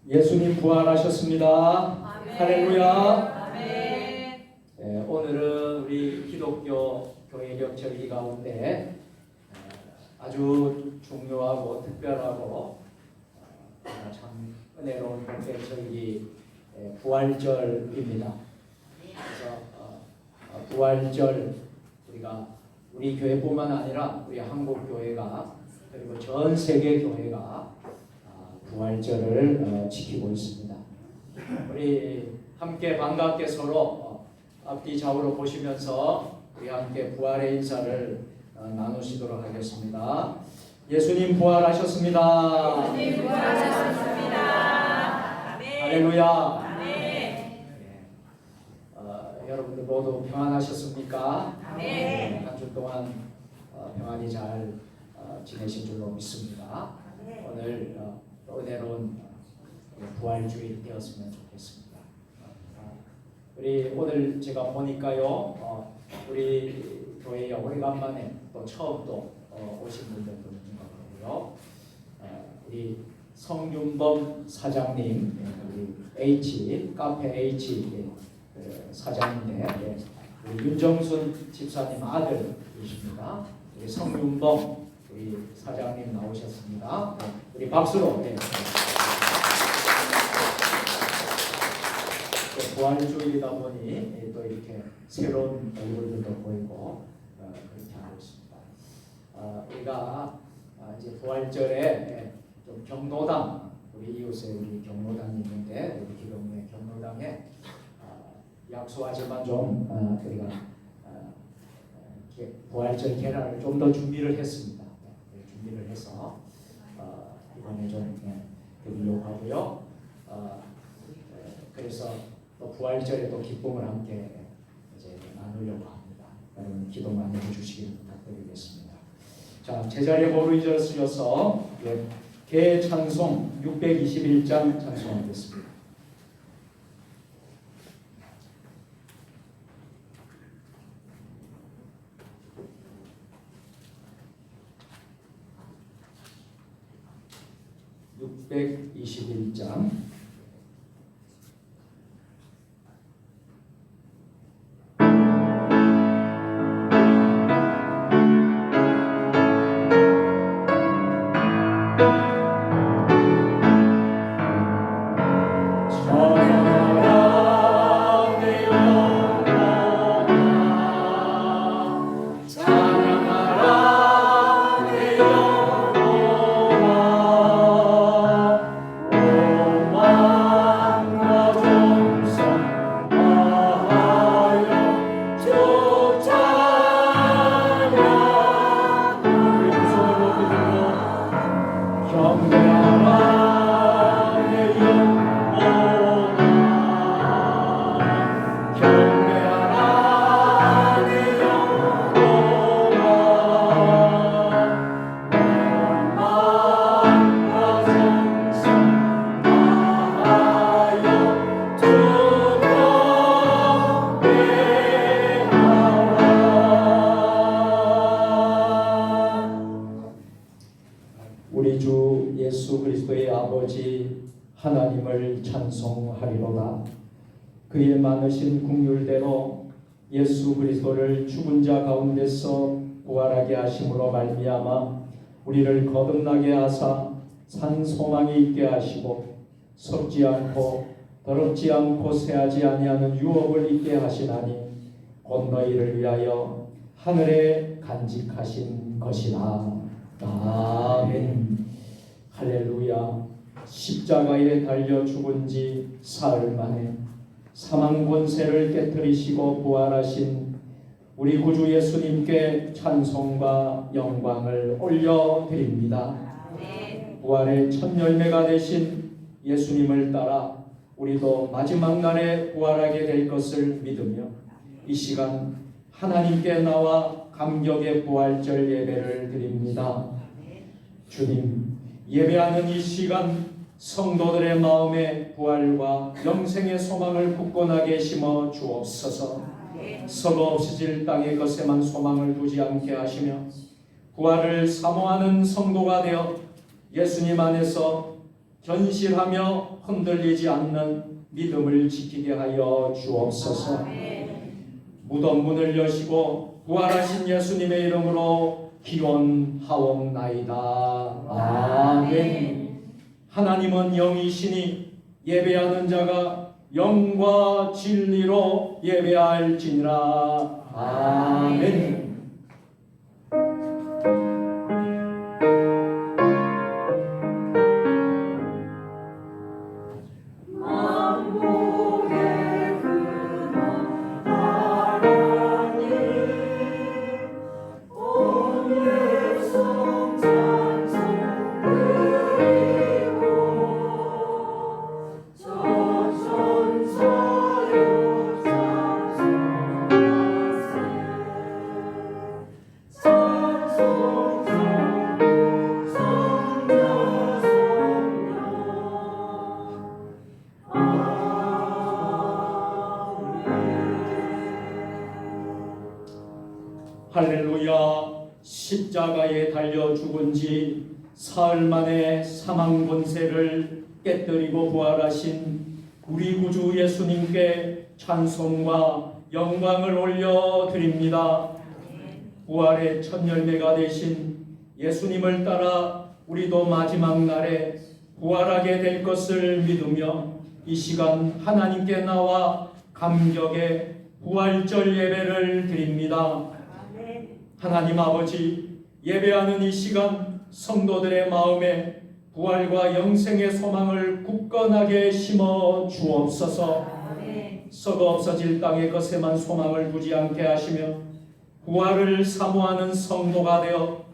예수님 부활하셨습니다. 아멘. 할렐루야. 아멘. 오늘은 우리 기독교 교회력 절기 가운데 아주 중요하고 특별하고 참 은혜로운 복된 절기 부활절입니다. 그래서 부활절 우리가 우리 교회뿐만 아니라 우리 한국 교회가 그리고 전 세계 교회가 부활절을 지키고 있습니다. 우리 함께 반갑게 서로 앞뒤 좌우로 보시면서 우리 함께 부활의 인사를 나누시도록 하겠습니다. 예수님 부활하셨습니다. 예수님 부활하셨습니다. 아멘. 할렐루야. 아멘. 여러분들 모두 평안하셨습니까? 아멘. 한 주 동안 평안히 잘 지내신 줄로 믿습니다. 오늘 은혜로운 부활주일 되었으면 좋겠습니다. 우리 오늘 제가 보니까요, 우리 교회에 오래간만에 또 처음 또 오신 분들도 있는 것 같고요. 우리 성윤범 사장님, 우리 카페 H 사장님의 우리 윤정순 집사님 아들이십니다. 우리 성윤범 우리 사장님 나오셨습니다. 우리 박수로. 부활주일이다 보니 또 이렇게 새로운 얼굴들도 보이고 그렇게 하고 있습니다. 우리가 이제 부활절에 좀 경로당, 우리 이웃에 우리 경로당이 있는데 우리 기독교의 경로당에 약소하지만 좀 우리가 부활절 계란을 좀 더 준비를 했습니다. 준비를 해서 이번에 좀 드리려고 하고요. 그래서 또 부활절에 또 기쁨을 함께 이제 나누려고 합니다. 여러분 기도 많이 해주시길 부탁드리겠습니다. 자, 제자리에 모르이절 쓰셔서 개 찬송 621장 찬송하겠습니다. (621장) 우리 주 예수 그리스도의 아버지 하나님을 찬송하리로다. 그의 많으신 긍휼대로 예수 그리스도를 죽은 자 가운데서 부활하게 하심으로 말미암아 우리를 거듭나게 하사 산 소망이 있게 하시고 썩지 않고 더럽지 않고 쇠하지 아니하는 유업을 있게 하시나니 곧 너희를 위하여 하늘에 간직하신 것이라. 아멘. 할렐루야. 십자가에 달려 죽은 지 사흘 만에 사망 권세를 깨뜨리시고 부활하신 우리 구주 예수님께 찬송과 영광을 올려드립니다. 부활의 첫 열매가 되신 예수님을 따라 우리도 마지막 날에 부활하게 될 것을 믿으며 이 시간 하나님께 나와 감격의 부활절 예배를 드립니다. 주님, 예배하는 이 시간 성도들의 마음에 부활과 영생의 소망을 굳건하게 심어 주옵소서. 썩어 없어질 땅의 것에만 소망을 두지 않게 하시며 부활을 사모하는 성도가 되어 예수님 안에서 견실하며 흔들리지 않는 믿음을 지키게 하여 주옵소서. 무덤 문을 여시고 부활하신 예수님의 이름으로 기원하옵나이다. 아멘. 하나님은 영이시니 예배하는 자가 영과 진리로 예배할지니라. 아멘. 할렐루야. 십자가에 달려 죽은 지 사흘 만에 사망 권세를 깨뜨리고 부활하신 우리 구주 예수님께 찬송과 영광을 올려드립니다. 부활의 첫 열매가 되신 예수님을 따라 우리도 마지막 날에 부활하게 될 것을 믿으며 이 시간 하나님께 나와 감격의 부활절 예배를 드립니다. 하나님 아버지, 예배하는 이 시간 성도들의 마음에 부활과 영생의 소망을 굳건하게 심어 주옵소서. 썩어 없어질 땅의 것에만 소망을 두지 않게 하시며 부활을 사모하는 성도가 되어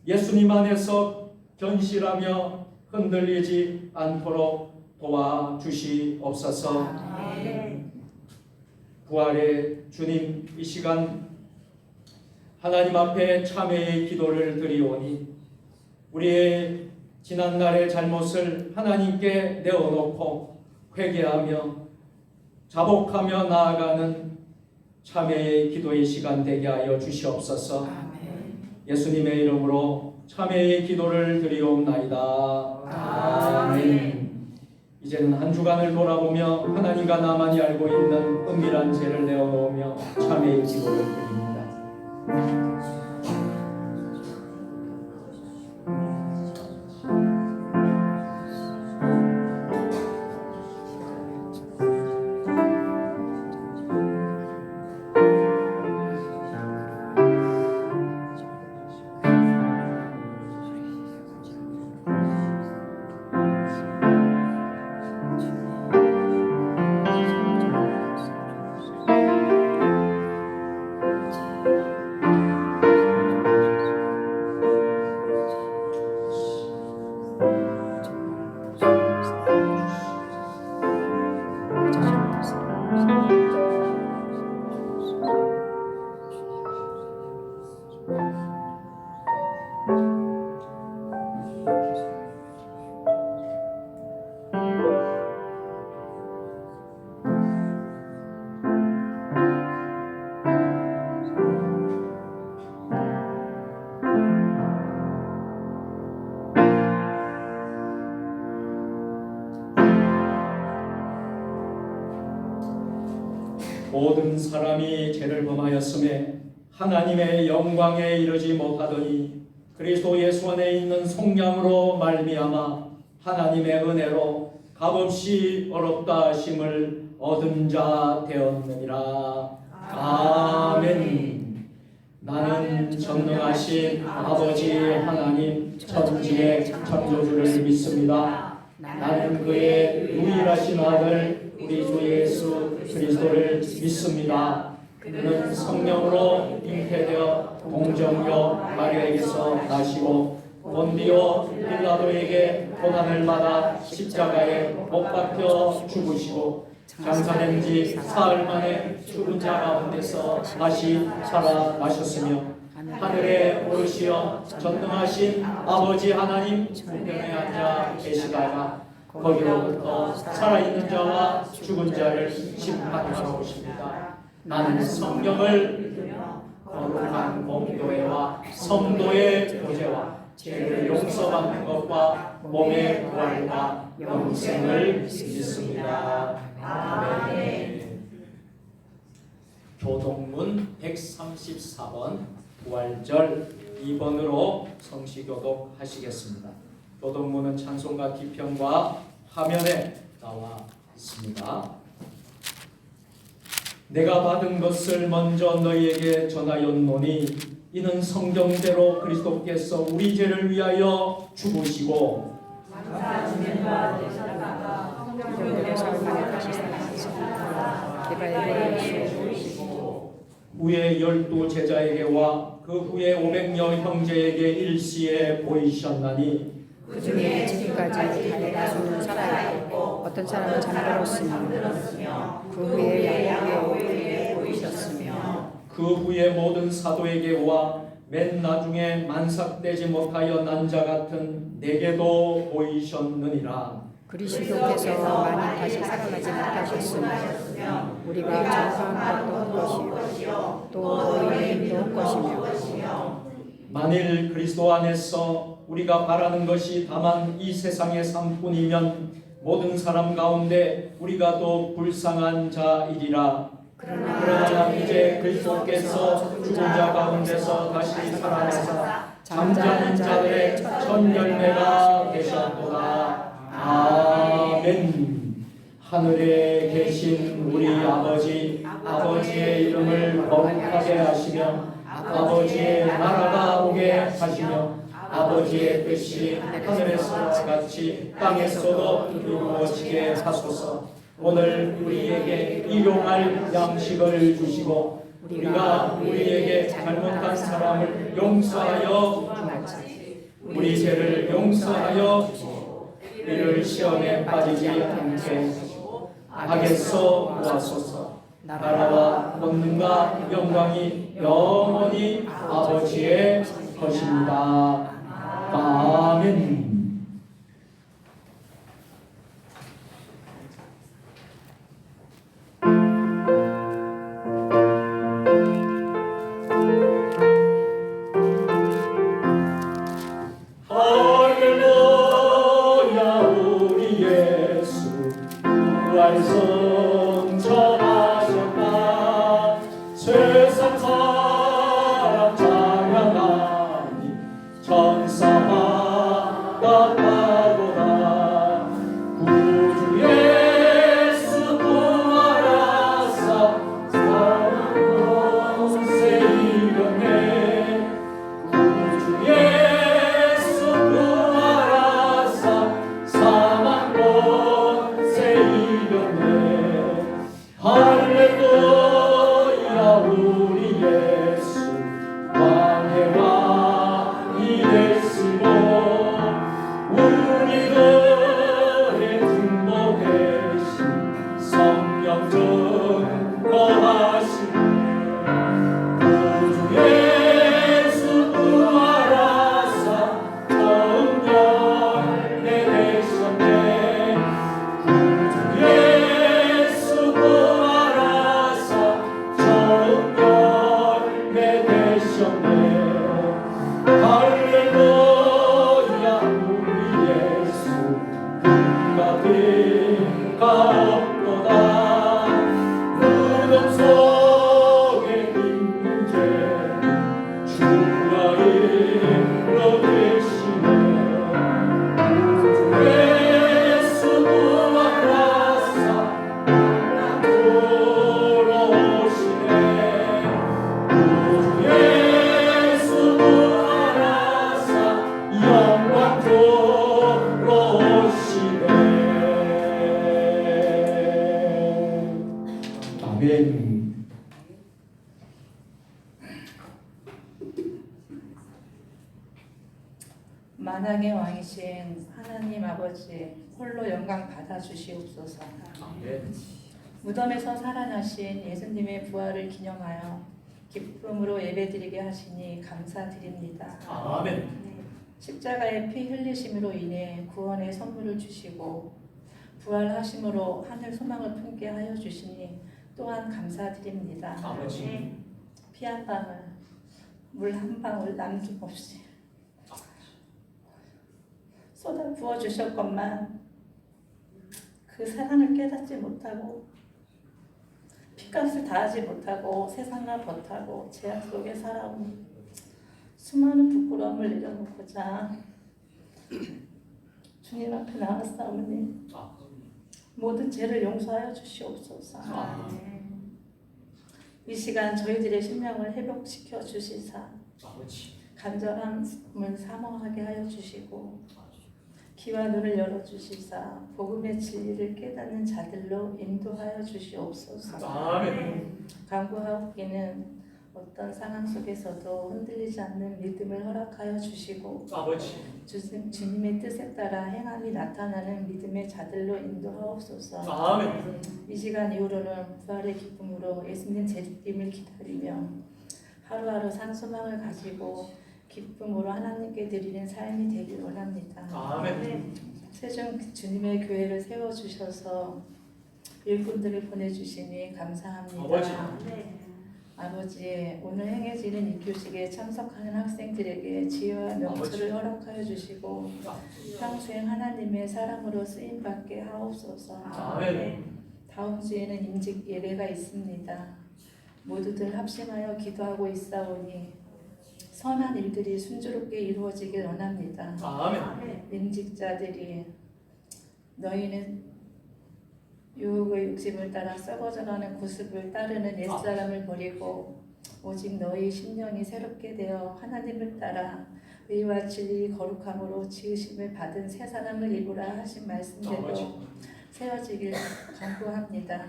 예수님 안에서 견실하며 흔들리지 않도록 도와주시옵소서. 부활의 주님, 이 시간 하나님 앞에 참회의 기도를 드리오니 우리의 지난날의 잘못을 하나님께 내어놓고 회개하며 자복하며 나아가는 참회의 기도의 시간 되게 하여 주시옵소서. 예수님의 이름으로 참회의 기도를 드리옵나이다. 아멘. 이제는 한 주간을 돌아보며 하나님과 나만이 알고 있는 은밀한 죄를 내어놓으며 참회의 기도를 드립니다. 모든 사람이 죄를 범하였음에 하나님의 영광에 이르지 못하더니 그리스도 예수 안에 있는 속량으로 말미암아 하나님의 은혜로 값없이 어렵다 하심을 얻은 자 되었느니라. 아멘. 나는 전능하신 아버지 하나님 천지의 창조주를 믿습니다. 나는 그의 유일하신 아들 우리 주 예수 그리스도를 믿습니다. 그는 성령으로 잉태되어 동정녀 마리아에게서 나시고 본디오 빌라도에게 고난을 받아 십자가에 못 박혀 죽으시고 장사된 지 사흘 만에 죽은 자 가운데서 다시 살아나셨으며 하늘에 오르시어 전능하신 아버지 하나님 우편에 앉아 계시다가 거기로부터 살아있는 자와 죽은 자를 심판하러 오십니다. 나는 성경을 믿으며 거룩한 공교회와 성도의 교제와 죄를 용서받는 것과 몸의 부활과 영생을 믿습니다. 아멘. 교독문 134번 부활절 2번으로 성시교독 하시겠습니다. 교독문은 찬송가 뒤편과 화면에 나와 있습니다. 내가 받은 것을 먼저 너희에게 전하였노니 이는 성경대로 그리스도께서 우리 죄를 위하여 죽으시고 후에 12 제자에게와 그 후에 500여 형제에게 일시에 보이셨나니 그 중에 지금까지 다해가지고 살아있고 어떤 사람은 잠들었으며 그 후에 야곱에게 보이셨으며 그 후에 모든 사도에게와 맨 나중에 만삭되지 못하여 난 자 같은 내게도 보이셨느니라. 그리스도께서 만일 다시 살아나지 못하셨으며 우리가 전파한 것도 할 것이요 또 너희도 할 것이며 만일 그리스도 안에서 우리가 바라는 것이 다만 이 세상의 삶뿐이면 모든 사람 가운데 우리가 더 불쌍한 자이리라. 그러나 이제 그리스도께서 죽은 자 가운데서 다시 살아나사 잠자는 자들의 첫 열매가 되셨도다. 아멘. 하늘에 계신 우리 아버지의 이름을 거룩하게 하시며 아버지의 나라가 오게 하시며 아버지의 뜻이 하늘에서 같이 땅에서도 이루어지게 하소서. 오늘 우리에게 일용할 양식을 주시고 우리가 우리에게 잘못한 사람을 용서하여 주옵소서. 우리 죄를 용서하여 주시고 우리를 시험에 빠지지 않게 하시고 악에서 구하소서. 나라와 권능과 영광이 영원히 아버지의 것입니다. 아멘. 할렐루야. 우리 예수 부활선 전하셨다. 세상 사람 찬양하니 천사와 같다도다. 구주 예수 부활하사 사망 권세 이겼네. 구주 예수 부활하사 사망 권세 이겼네. 할렐루야. 우리 예수 왕의 왕이 되시고 우리들의 중보 되신 성령 증거하시네. 구주 예수 부활하사 처음 열매 되셨네. 구주 예수 부활하사 처음 열매 되셨네. 할렐루야. 우리 예수 금과 빛과 없도다. 무덤 속에 있는 죄 주가 일러 계시네. 구주 예수 부활하사 돌아오시네. 구주 예수 부활하사 영광으로 오시네. 아멘. 만왕의 왕이신 하나님 아버지 홀로 영광 받아 주시옵소서. 아멘. 무덤에서 살아나신 예수님의 부활을 기념하여 기쁨으로 예배드리게 하시니 감사드립니다. 아멘. 십자가의 피 흘리심으로 인해 구원의 선물을 주시고 부활하심으로 하늘 소망을 품게 하여 주시니 또한 감사드립니다. 아버지. 피 한 방울, 물 한 방울 남김없이 쏟아 부어 주셨건만 그 사랑을 깨닫지 못하고 피값을 다하지 못하고 세상과 버타고 제약 속에 살아온 수많은 부끄러움을 내려놓고자 주님 앞에 나왔사오니 모든 죄를 용서하여 주시옵소서. 이 시간 저희들의 심령을 회복시켜 주시사 간절함을 사모하게 하여 주시고 귀와 눈을 열어 주시사 복음의 진리를 깨닫는 자들로 인도하여 주시옵소서. 간구하옵기는 어떤 상황 속에서도 흔들리지 않는 믿음을 허락하여 주시고 주님의 뜻에 따라 행함이 나타나는 믿음의 자들로 인도하옵소서. 이 시간 이후로는 부활의 기쁨으로 예수님 재림을 기다리며 하루하루 산 소망을 가지고 기쁨으로 하나님께 드리는 삶이 되길 원합니다. 최종 주님의 교회를 세워주셔서 일꾼들을 보내주시니 감사합니다. 아버지, 오늘 행해지는 이 교식에 참석하는 학생들에게 지혜와 명철을 허락하여 주시고 평생 하나님의 사람으로 쓰임받게 하옵소서. 다음 주에는 임직 예배가 있습니다. 모두들 합심하여 기도하고 있사오니 선한 일들이 순조롭게 이루어지길 원합니다. 임직자들이 너희는 유혹의 욕심을 따라 썩어져가는 구습을 따르는 옛사람을 버리고 오직 너희 심령이 새롭게 되어 하나님을 따라 의와 진리 거룩함으로 지으심을 받은 새 사람을 입으라 하신 말씀대로 세워지길 간구합니다.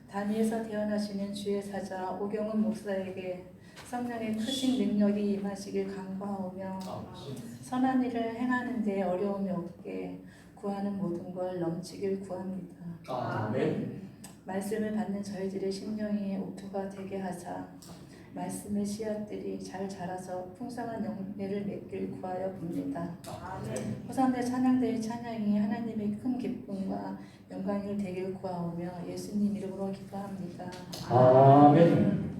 단위에서 태어나시는 주의 사자 오경훈 목사에게 성령의 크신 능력이 임하시길 간구하오며 선한 일을 행하는 데 어려움이 없게 구하는 모든 걸 넘치길 구합니다. 말씀을 받는 저희들의 심령이 옥토가 되게 하사 말씀의 씨앗들이 잘 자라서 풍성한 열매를 맺길 구하여 봅니다. 호산대 찬양대의 찬양이 하나님의 큰 기쁨과 영광이 되길 구하오며 예수님 이름으로 기도합니다. 아멘.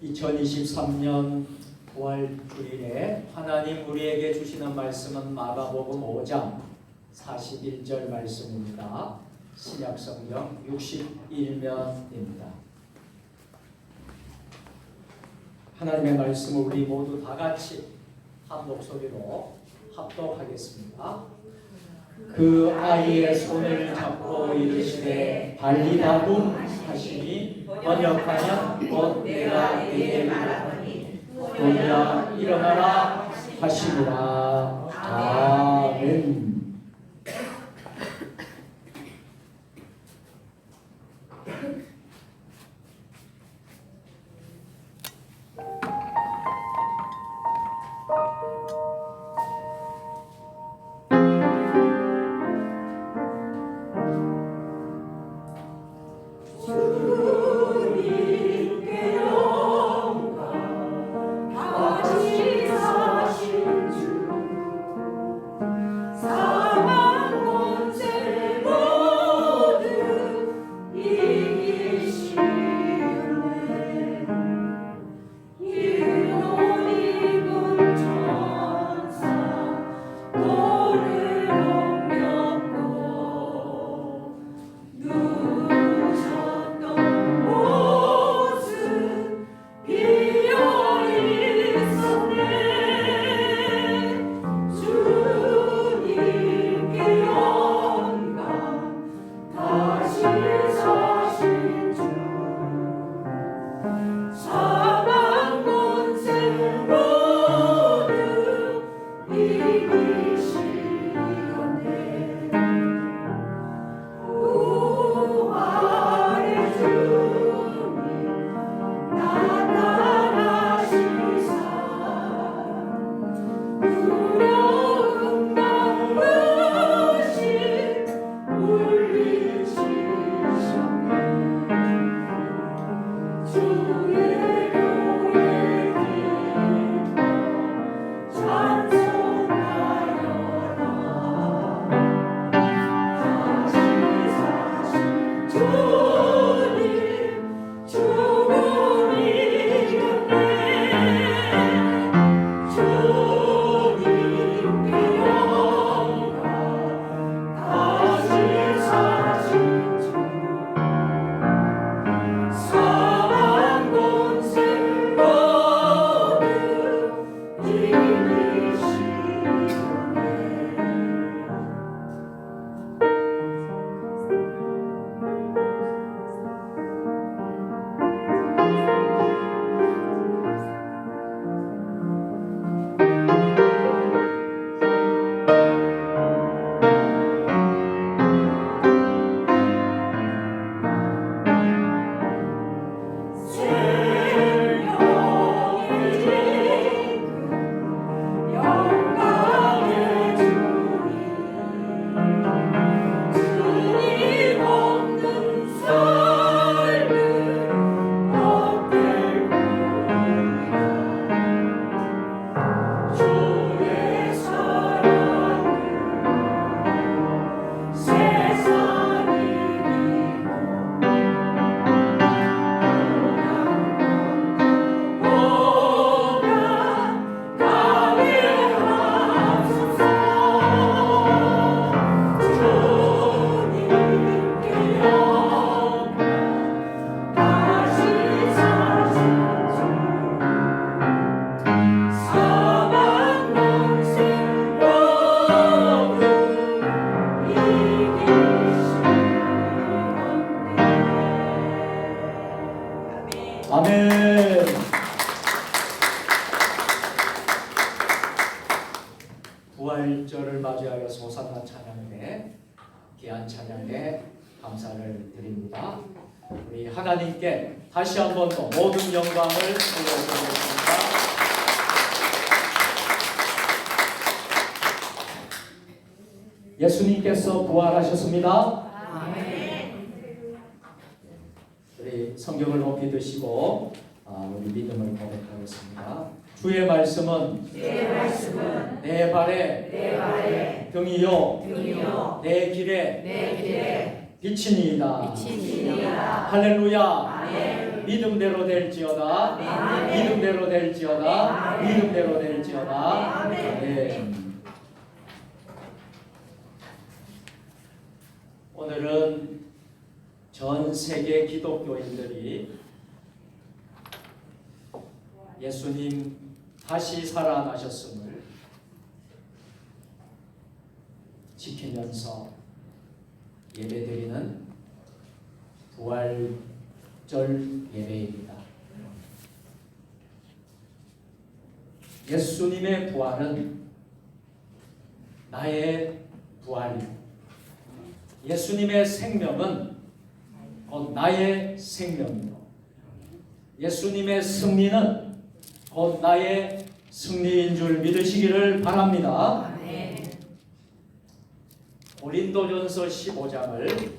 2023년 부활 주일에 하나님 우리에게 주시는 말씀은 마가복음 5장 41절 말씀입니다. 신약성경 61면입니다. 하나님의 말씀을 우리 모두 다 같이 한 목소리로 합독하겠습니다. 그 아이의 손을 잡고 이르시되 발리다붐 하시니 번역하면 곧 내가 네게 말하노니 도리야 일어나라 하시니라. 아멘. 사 아멘. 부활절을 맞이하여서 호산나 찬양에 귀한 찬양에 감사를 드립니다. 우리 하나님께 다시 한 번 더 모든 영광을 돌려드리겠습니다. 예수님께서 부활하셨습니다. 우리 성경을 높이 드시고 우리 믿음을 고백하겠습니다. 주의 말씀은 내 발에 등이요 내 길에 빛이니이다. 할렐루야. 믿음대로 될지어다. 믿음대로 될지어다. 믿음대로 될지어다. 아멘. 오늘은 전 세계 기독교인들이 예수님 다시 살아나셨음을 지키면서 예배드리는 부활절 예배입니다. 예수님의 부활은 나의 부활이고 예수님의 생명은 곧 나의 생명이요 예수님의 승리는 곧 나의 승리인 줄 믿으시기를 바랍니다. 고린도전서 15장을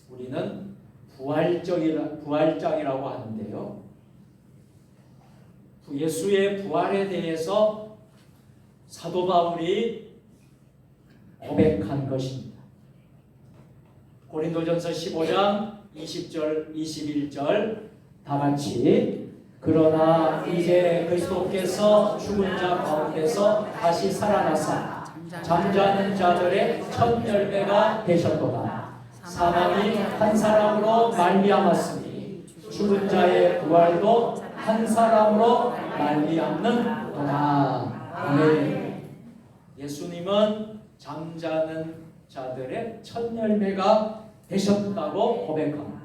우리는 부활장이라고 하는데요. 예수의 부활에 대해서 사도 바울이 고백한 것입니다. 고린도전서 15장 20절 21절 다 같이 그러나 이제 그리스도께서 죽은 자 가운데서 다시 살아나사 잠자는 자들의 첫 열매가 되셨도다. 사망이 한 사람으로 말미암았으니 죽은 자의 부활도 한 사람으로 말미암는도다. 아멘. 예수님은 잠자는 자들의 첫 열매가 되셨다고 고백합니다.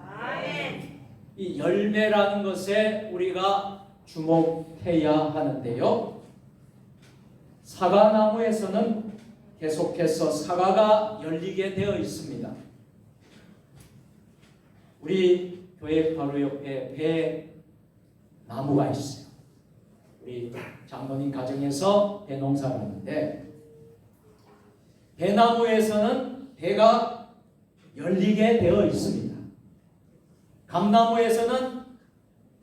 이 열매라는 것에 우리가 주목해야 하는데요. 사과나무에서는 계속해서 사과가 열리게 되어 있습니다. 우리 교회 바로 옆에 배나무가 있어요. 우리 장로님 가정에서 배농사를 하는데 배나무에서는 배가 열리게 되어 있습니다. 감나무에서는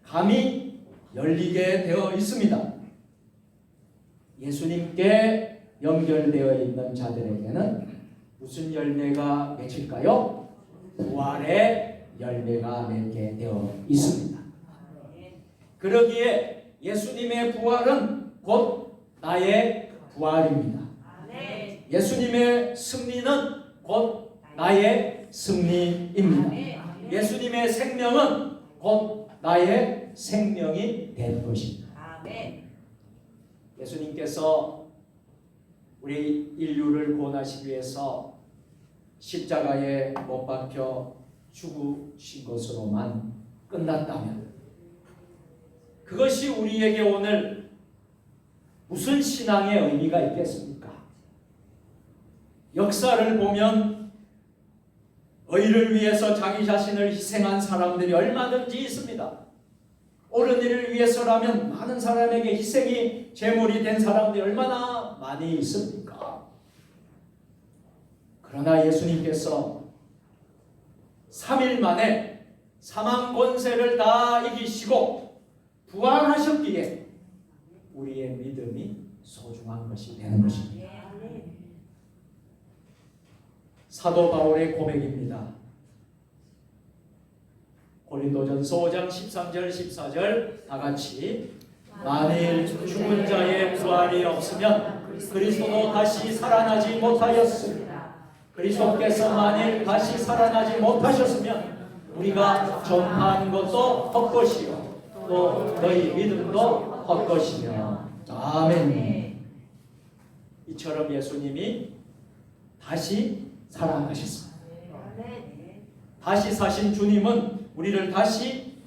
감이 열리게 되어 있습니다. 예수님께 연결되어 있는 자들에게는 무슨 열매가 맺힐까요? 부활의 열매가 맺게 되어 있습니다. 그러기에 예수님의 부활은 곧 나의 부활입니다. 예수님의 승리는 곧 나의 승리입니다. 예수님의 생명은 곧 나의 생명이 될 것입니다. 예수님께서 우리 인류를 구원하시기 위해서 십자가에 못 박혀 죽으신 것으로만 끝났다면 그것이 우리에게 오늘 무슨 신앙의 의미가 있겠습니까? 역사를 보면 의를 위해서 자기 자신을 희생한 사람들이 얼마든지 있습니다. 옳은 일을 위해서라면 많은 사람에게 희생이 제물이 된 사람들이 얼마나 많이 있습니까? 그러나 예수님께서 3일 만에 사망 권세를 다 이기시고 부활하셨기에 우리의 믿음이 소중한 것이 되는 것입니다. 사도 바울의 고백입니다. 고린도전서 5장 13절 14절 다 같이 만일 죽은 자의 부활이 없으면 그리스도도 다시 살아나지 못하였습니다. 그리스도께서 만일 다시 살아나지 못하셨으면 우리가 전파한 것도 헛것이요 또 너희 믿음도 헛것이며. 아멘. 이처럼 예수님이 다시 살아나셨습니다. 다시 사신 주님은 우리를 다시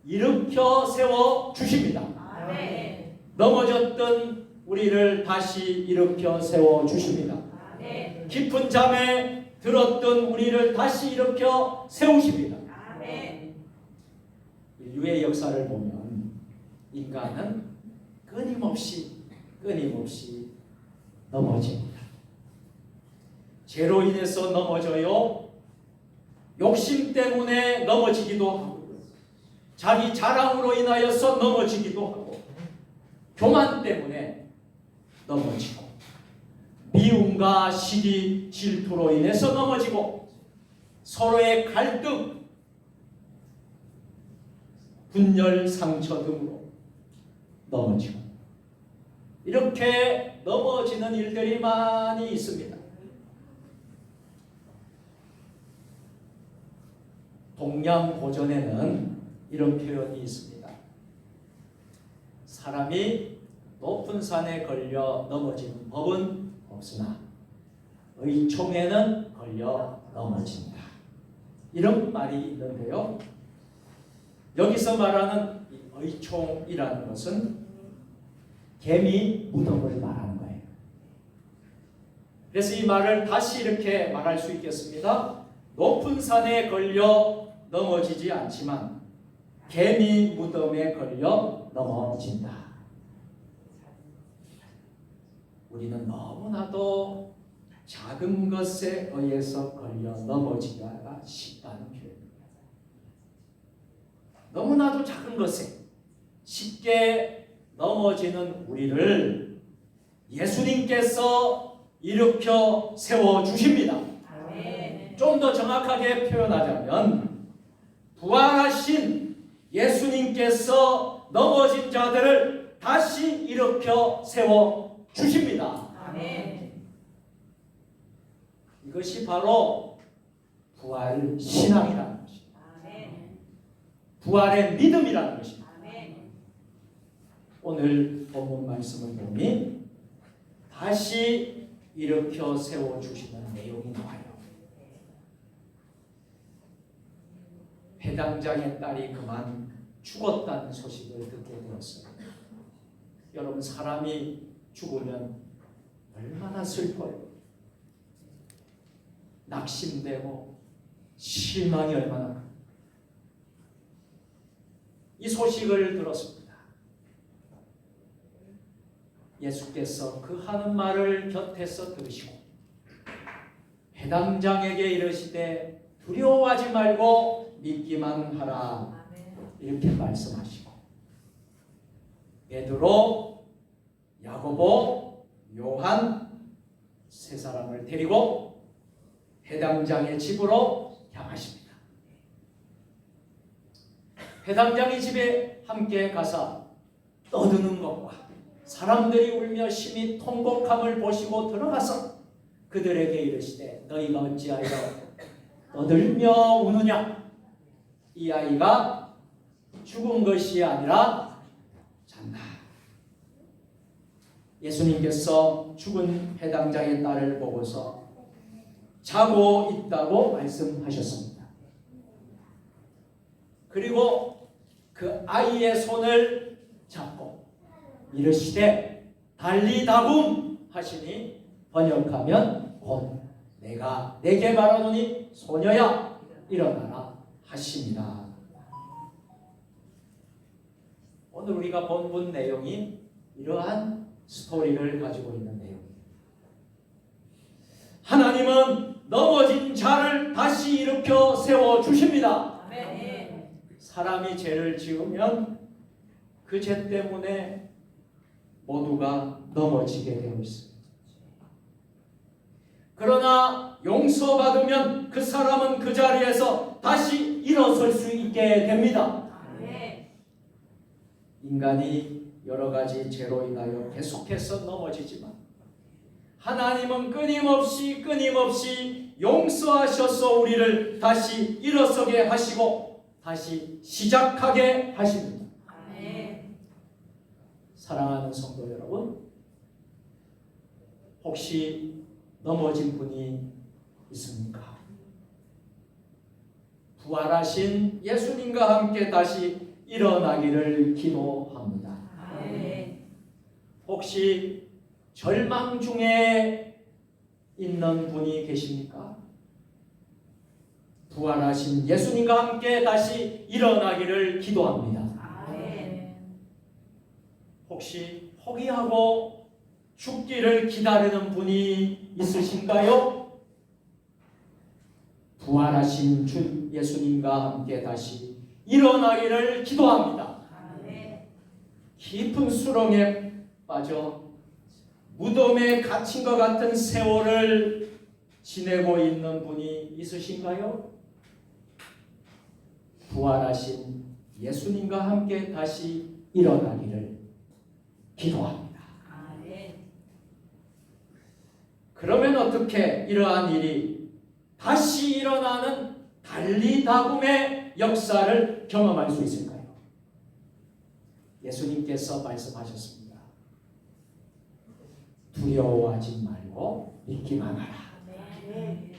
일으켜 세워 주십니다. 아멘. 넘어졌던 우리를 다시 일으켜 세워 주십니다. 아멘. 깊은 잠에 들었던 우리를 다시 일으켜 세우십니다. 아멘. 인류의 역사를 보면 인간은 끊임없이 넘어집니다. 죄로 인해서 넘어져요. 욕심 때문에 넘어지기도 하고, 자기 자랑으로 인하여서 넘어지기도 하고, 교만 때문에 넘어지고, 미움과 시기, 질투로 인해서 넘어지고, 서로의 갈등, 분열, 상처 등으로 넘어지고, 이렇게 넘어지는 일들이 많이 있습니다. 동양고전에는 이런 표현이 있습니다. 사람이 높은 산에 걸려 넘어지는 법은 없으나 의총에는 걸려 넘어진다. 이런 말이 있는데요. 여기서 말하는 이 의총이라는 것은 개미 무덤을 말하는 거예요. 그래서 이 말을 다시 이렇게 말할 수 있겠습니다. 높은 산에 걸려 넘어지지 않지만 개미 무덤에 걸려 넘어진다. 우리는 너무나도 작은 것에 의해서 걸려 넘어지기가 쉽다는 표현입니다. 너무나도 작은 것에 쉽게 넘어지는 우리를 예수님께서 일으켜 세워주십니다. 좀 더 정확하게 표현하자면 부활하신 예수님께서 넘어진 자들을 다시 일으켜 세워주십니다. 이것이 바로 부활 신앙이라는 것입니다. 부활의 믿음이라는 것입니다. 오늘 본문 말씀을 보니 다시 일으켜 세워주시는 내용이 나와요. 회당장의 딸이 그만 죽었다는 소식을 듣게 되었어요. 여러분, 사람이 죽으면 얼마나 슬퍼요. 낙심되고 실망이 얼마나 큽니다. 이 소식을 들었습니다. 예수께서 그 하는 말을 곁에서 들으시고 회당장에게 이르시되 두려워하지 말고 믿기만 하라. 이렇게 말씀하시고 베드로, 야고보, 요한 세 사람을 데리고 회당장의 집으로 향하십니다. 회당장의 집에 함께 가서 떠드는 것과 사람들이 울며 심히 통곡함을 보시고 들어가서 그들에게 이르시되 너희가 어찌하여 떠들며 우느냐? 이 아이가 죽은 것이 아니라 잔다. 예수님께서 죽은 회당장의 딸을 보고서 자고 있다고 말씀하셨습니다. 그리고 그 아이의 손을 잡고 이르시되 달리다굼 하시니 번역하면 곧 내가 내게 말하노니 소녀야 일어나라 하십니다. 오늘 우리가 본문 내용이 이러한 스토리를 가지고 있는 내용입니다. 하나님은 넘어진 자를 다시 일으켜 세워 주십니다. 사람이 죄를 지으면 그 죄 때문에 모두가 넘어지게 되어 있습니다. 그러나 용서받으면 그 사람은 그 자리에서 다시 일어설 수 있게 됩니다. 인간이 여러 가지 죄로 인하여 계속해서 넘어지지만 하나님은 끊임없이 용서하셔서 우리를 다시 일어서게 하시고 다시 시작하게 하십니다. 사랑하는 성도 여러분, 혹시 넘어진 분이 있습니까? 부활하신 예수님과 함께 다시 일어나기를 기도합니다. 아멘. 혹시 절망 중에 있는 분이 계십니까? 부활하신 예수님과 함께 다시 일어나기를 기도합니다. 아멘. 혹시 포기하고 죽기를 기다리는 분이 있으신가요? 부활하신 주 예수님과 함께 다시 일어나기를 기도합니다. 아멘. 깊은 수렁에 빠져 무덤에 갇힌 것 같은 세월을 지내고 있는 분이 있으신가요? 부활하신 예수님과 함께 다시 일어나기를 기도합니다. 아멘. 그러면 어떻게 이러한 일이 다시 일어나는 달리다굼의 역사를 경험할 수 있을까요? 예수님께서 말씀하셨습니다. 두려워하지 말고 믿기만 하라. 아멘.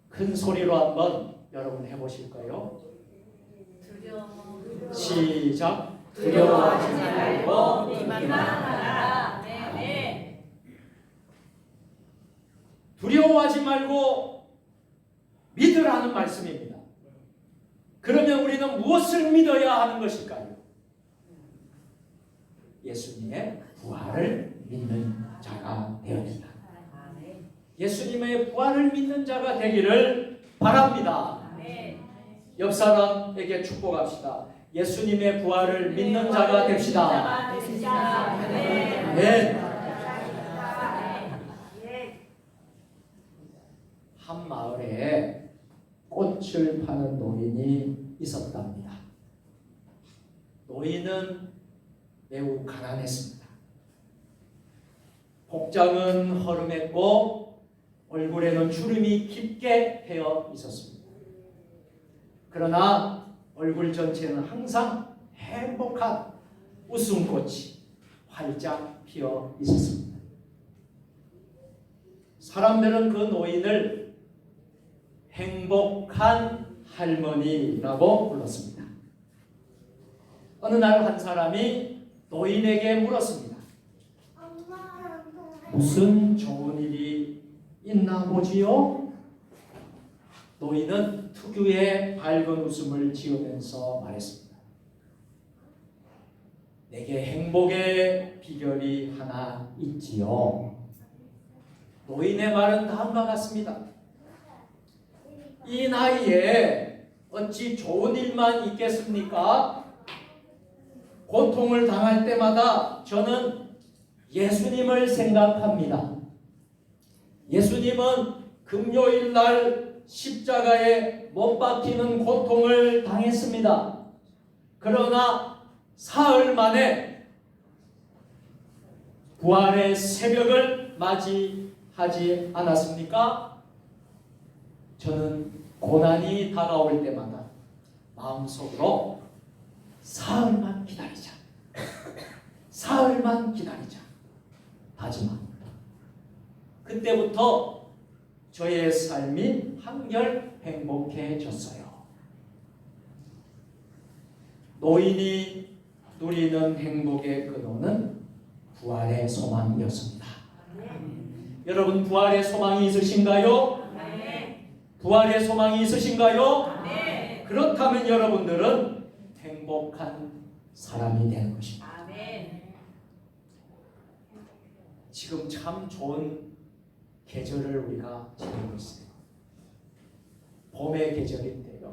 큰 소리로 한번 여러분 해보실까요? 시작. 두려워하지 말고 믿기만 하라. 아멘. 두려워하지 말고 믿으라는 말씀입니다. 그러면 우리는 무엇을 믿어야 하는 것일까요? 예수님의 부활을 믿는 자가 되어야 된다. 예수님의 부활을 믿는 자가 되기를 바랍니다. 옆 사람에게 축복합시다. 예수님의 부활을 믿는 자가 됩시다. 네. 한 마을에 꽃을 파는 노인이 있었답니다. 노인은 매우 가난했습니다. 복장은 허름했고 얼굴에는 주름이 깊게 배어 있었습니다. 그러나 얼굴 전체는 항상 행복한 웃음꽃이 활짝 피어 있었습니다. 사람들은 그 노인을 행복한 할머니라고 불렀습니다. 어느 날 한 사람이 노인에게 물었습니다. 무슨 좋은 일이 있나 보지요? 노인은 특유의 밝은 웃음을 지으면서 말했습니다. 내게 행복의 비결이 하나 있지요. 노인의 말은 다음과 같습니다. 이 나이에 어찌 좋은 일만 있겠습니까? 고통을 당할 때마다 저는 예수님을 생각합니다. 예수님은 금요일 날 십자가에 못 박히는 고통을 당했습니다. 그러나 사흘 만에 부활의 새벽을 맞이하지 않았습니까? 저는 고난이 다가올 때마다 마음속으로 사흘만 기다리자. 사흘만 기다리자. 다짐합니다. 그때부터 저의 삶이 한결 행복해졌어요. 노인이 누리는 행복의 근원은 부활의 소망이었습니다. 여러분 부활의 소망이 있으신가요? 부활의 소망이 있으신가요? 그렇다면 여러분들은 행복한 사람이 되는 것입니다. 지금 참 좋은 계절을 우리가 지내고 있어요. 봄의 계절인데요.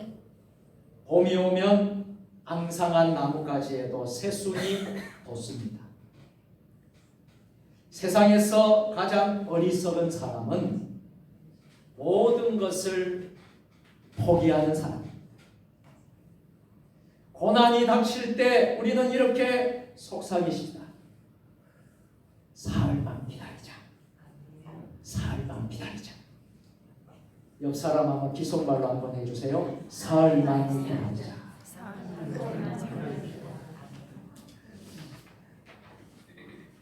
봄이 오면 앙상한 나무가지에도 새순이 돋습니다. 세상에서 가장 어리석은 사람은 모든 것을 포기하는 사람입니다. 고난이 닥칠 때 우리는 이렇게 속삭이십니다. 사흘만 기다리자. 사흘만 기다리자. 옆 사람 한번 기속말로 한번 해주세요. 사흘만 기다리자.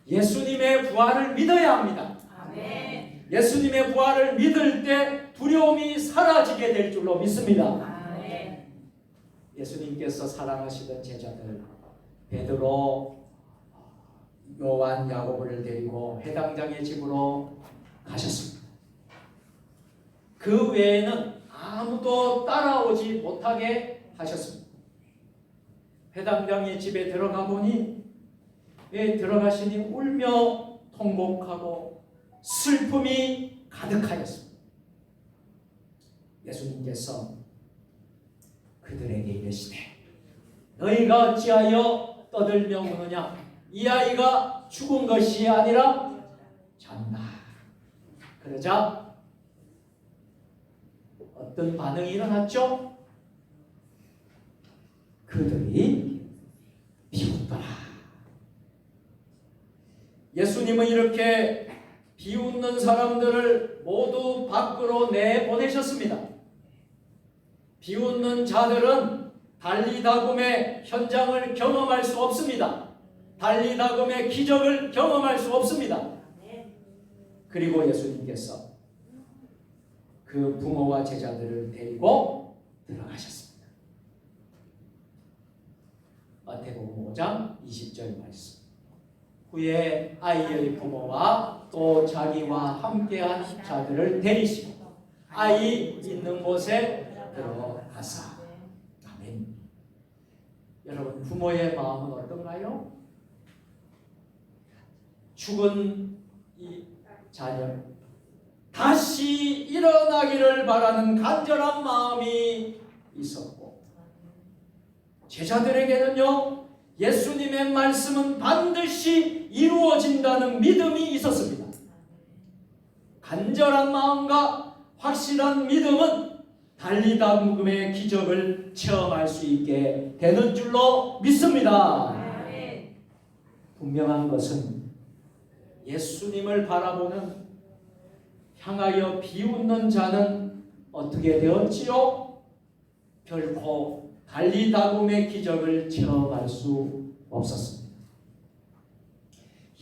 예수님의 부활을 믿어야 합니다. 예수님의 부활을 믿을 때 두려움이 사라지게 될 줄로 믿습니다. 예수님께서 사랑하시던 제자들 베드로, 요한, 야고보를 데리고 회당장의 집으로 가셨습니다. 그 외에는 아무도 따라오지 못하게 하셨습니다. 회당장의 집에 들어가 보니 들어가시니 울며 통곡하고 슬픔이 가득하였습니다. 예수님께서 그들에게 이르시되 너희가 어찌하여 떠들며 우느냐? 이 아이가 죽은 것이 아니라 잔다. 그러자 어떤 반응이 일어났죠? 그들이 비웃더라. 예수님은 이렇게 비웃는 사람들을 모두 밖으로 내보내셨습니다. 비웃는 자들은 달리다굼의 현장을 경험할 수 없습니다. 달리다굼의 기적을 경험할 수 없습니다. 그리고 예수님께서 그 부모와 제자들을 데리고 들어가셨습니다. 마태복음 5장 20절 말씀. 후에 아이의 부모와 또 자기와 함께한 자들을 데리시고 아이 있는 곳에 들어가사. 아멘. 여러분, 부모의 마음은 어떤가요? 죽은 이 자녀 다시 일어나기를 바라는 간절한 마음이 있었고, 제자들에게는요 예수님의 말씀은 반드시 이루어진다는 믿음이 있었습니다. 간절한 마음과 확실한 믿음은 달리다굼의 기적을 체험할 수 있게 되는 줄로 믿습니다. 분명한 것은 예수님을 바라보는 향하여 비웃는 자는 어떻게 되었지요? 결코 달리다굼의 기적을 체험할 수 없었습니다.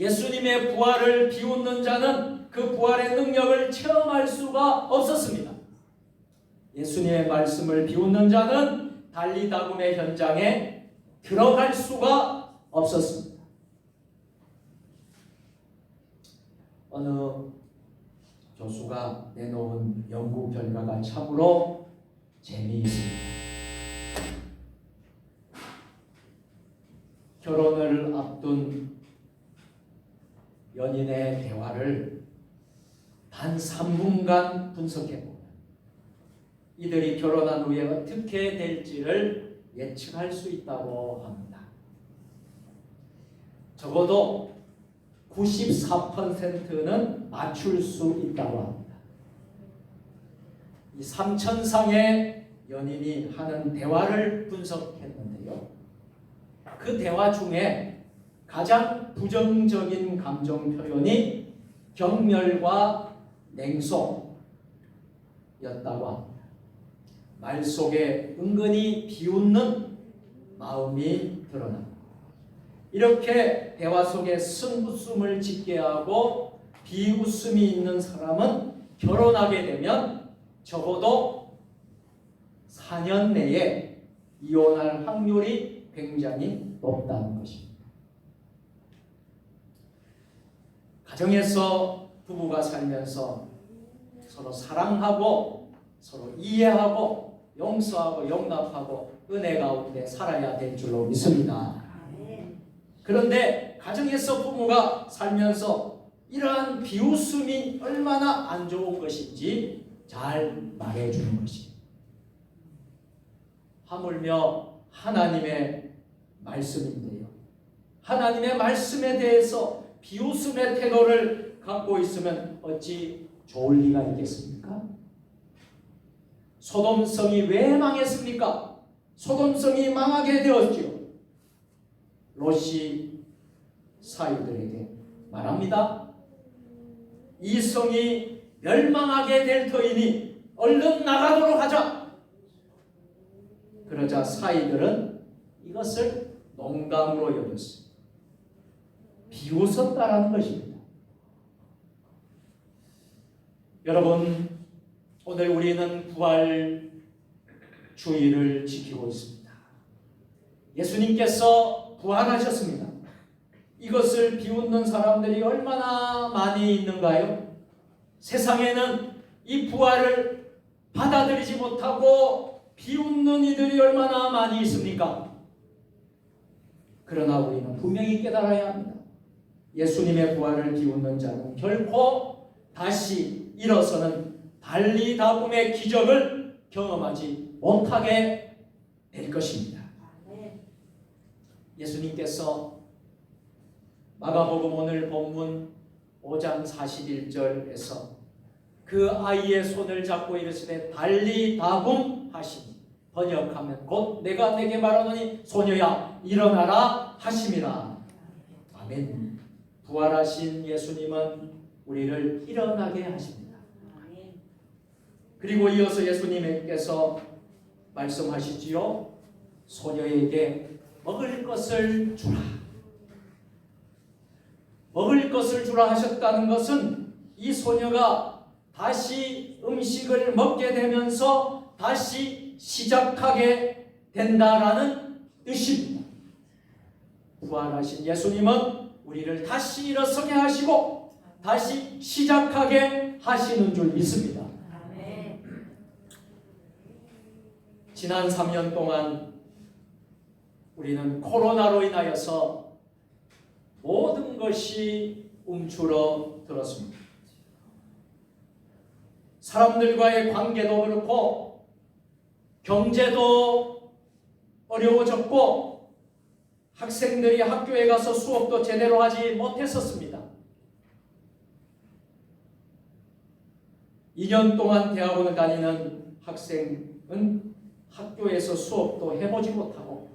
예수님의 부활을 비웃는 자는 그 부활의 능력을 체험할 수가 없었습니다. 예수님의 말씀을 비웃는 자는 달리다굼의 현장에 들어갈 수가 없었습니다. 어느 교수가 내놓은 연구 결과가 참으로 재미있습니다. 결혼을 앞둔 연인의 대화를 단 3분간 분석해보면 이들이 결혼한 후에 어떻게 될지를 예측할 수 있다고 합니다. 적어도 94%는 맞출 수 있다고 합니다. 이 3천상의 연인이 하는 대화를 분석했는데요. 그 대화 중에 가장 부정적인 감정 표현이 경멸과 냉소였다고 합니다. 말 속에 은근히 비웃는 마음이 드러납니다. 이렇게 대화 속에 쓴웃음을 짓게 하고 비웃음이 있는 사람은 결혼하게 되면 적어도 4년 내에 이혼할 확률이 굉장히 높다는 것입니다. 가정에서 부부가 살면서 서로 사랑하고 서로 이해하고 용서하고 용납하고 은혜 가운데 살아야 될 줄로 믿습니다. 그런데 가정에서 부모가 살면서 이러한 비웃음이 얼마나 안 좋은 것인지 잘 말해주는 것입니다. 하물며 하나님의 말씀인데요. 하나님의 말씀에 대해서 비웃음의 태도를 갖고 있으면 어찌 좋을 리가 있겠습니까? 소돔성이 왜 망했습니까? 소돔성이 망하게 되었지요. 롯이 사유들에게 말합니다. 이 성이 멸망하게 될 터이니 얼른 나가도록 하자. 그러자 사이들은 이것을 농담으로 여겼습니다. 비웃었다라는 것입니다. 여러분, 오늘 우리는 부활 주일을 지키고 있습니다. 예수님께서 부활하셨습니다. 이것을 비웃는 사람들이 얼마나 많이 있는가요? 세상에는 이 부활을 받아들이지 못하고 비웃는 이들이 얼마나 많이 있습니까? 그러나 우리는 분명히 깨달아야 합니다. 예수님의 부활을 비웃는 자는 결코 다시 일어서는 발리다굼의 기적을 경험하지 못하게 될 것입니다. 예수님께서 마가복음 오늘 본문 5장 41절에서 그 아이의 손을 잡고 이르시되 발리다굼 하시니, 번역하면 곧 내가 내게 말하노니 소녀야 일어나라 하심이라. 아멘. 부활하신 예수님은 우리를 일어나게 하십니다. 그리고 이어서 예수님께서 말씀하시지요. 소녀에게 먹을 것을 주라. 먹을 것을 주라 하셨다는 것은 이 소녀가 다시 음식을 먹게 되면서 다시 시작하게 된다라는 뜻입니다. 부활하신 예수님은 우리를 다시 일어서게 하시고 다시 시작하게 하시는 줄 믿습니다. 지난 3년 동안 우리는 코로나로 인하여서 모든 것이 움츠러들었습니다. 사람들과의 관계도 그렇고 경제도 어려워졌고 학생들이 학교에 가서 수업도 제대로 하지 못했었습니다. 2년 동안 대학원을 다니는 학생은 학교에서 수업도 해보지 못하고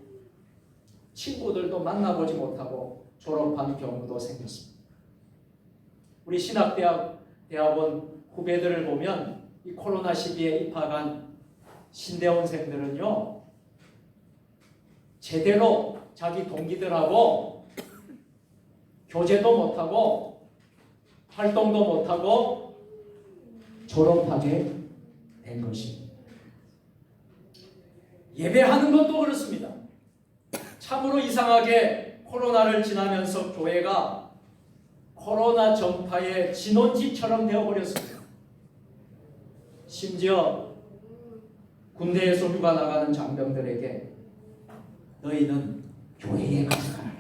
친구들도 만나보지 못하고 졸업한 경우도 생겼습니다. 우리 신학대학원 후배들을 보면 이 코로나 시기에 입학한 신대원생들은요, 제대로 자기 동기들하고 교제도 못하고 활동도 못하고 졸업하게 된 것입니다. 예배하는 것도 그렇습니다. 참으로 이상하게 코로나를 지나면서 교회가 코로나 전파의 진원지처럼 되어버렸습니다. 심지어 군대에서 휴가 나가는 장병들에게 너희는 교회에 가라.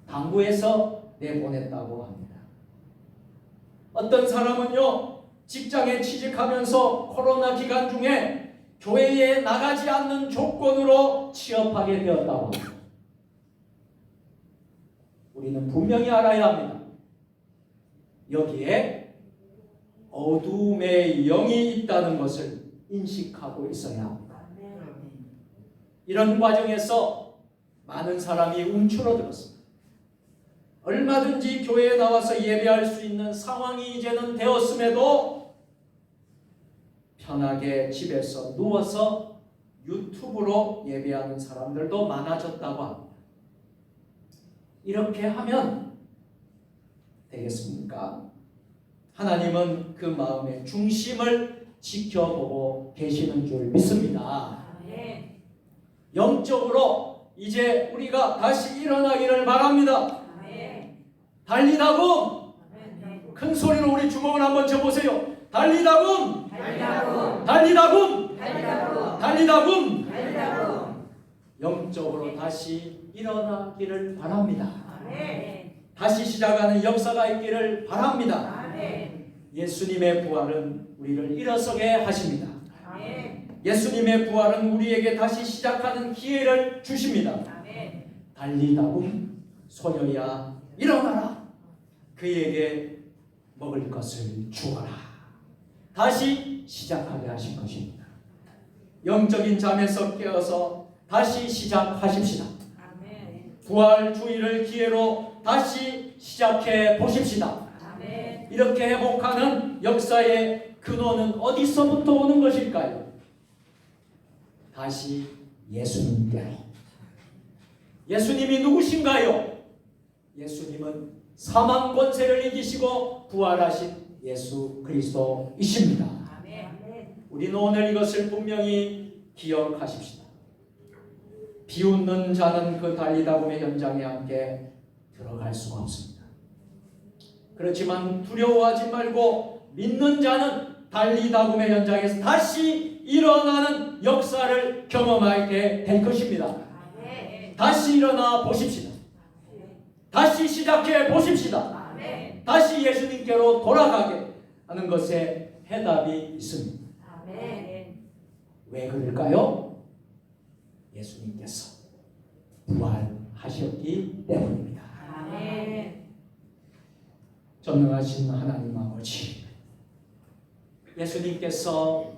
당부해서 내보냈다고 합니다. 어떤 사람은요, 직장에 취직하면서 코로나 기간 중에 교회에 나가지 않는 조건으로 취업하게 되었다고 합니다. 우리는 분명히 알아야 합니다. 여기에 어둠의 영이 있다는 것을 인식하고 있어야 합니다. 이런 과정에서 많은 사람이 움츠러들었습니다. 얼마든지 교회에 나와서 예배할 수 있는 상황이 이제는 되었음에도 편하게 집에서 누워서 유튜브로 예배하는 사람들도 많아졌다고 합니다. 이렇게 하면 되겠습니까? 하나님은 그 마음의 중심을 지켜보고 계시는 줄 믿습니다. 영적으로 이제 우리가 다시 일어나기를 바랍니다. 달리다굼! 큰 소리로 우리 주먹을 한번 쳐보세요. 달리다굼! 달리다굼! 달리다굼! 영적으로 다시 일어나기를 바랍니다. 다시 시작하는 역사가 있기를 바랍니다. 예수님의 부활은 우리를 일어서게 하십니다. 예수님의 부활은 우리에게 다시 시작하는 기회를 주십니다. 달리다굼, 소녀야 일어나라. 그에게 먹을 것을 주어라. 다시 시작하게 하신 것입니다. 영적인 잠에서 깨어서 다시 시작하십시다. 부활 주일을 기회로 다시 시작해 보십시다. 이렇게 회복하는 역사의 근원은 어디서부터 오는 것일까요? 다시 예수님께로. 예수님이 누구신가요? 예수님은 사망 권세를 이기시고 부활하신 예수 그리스도이십니다. 우리는 오늘 이것을 분명히 기억하십시다. 비웃는 자는 그 달리다움의 현장에 함께 들어갈 수가 없습니다. 그렇지만 두려워하지 말고 믿는 자는 달리다움의 현장에서 다시 일어나는 역사를 경험하게 될 것입니다. 다시 일어나 보십시다. 다시 시작해 보십시다. 다시 예수님께로 돌아가게 하는 것에 해답이 있습니다. 왜 그럴까요? 예수님께서 부활하셨기 때문입니다. 전능하신 하나님 아버지, 예수님께서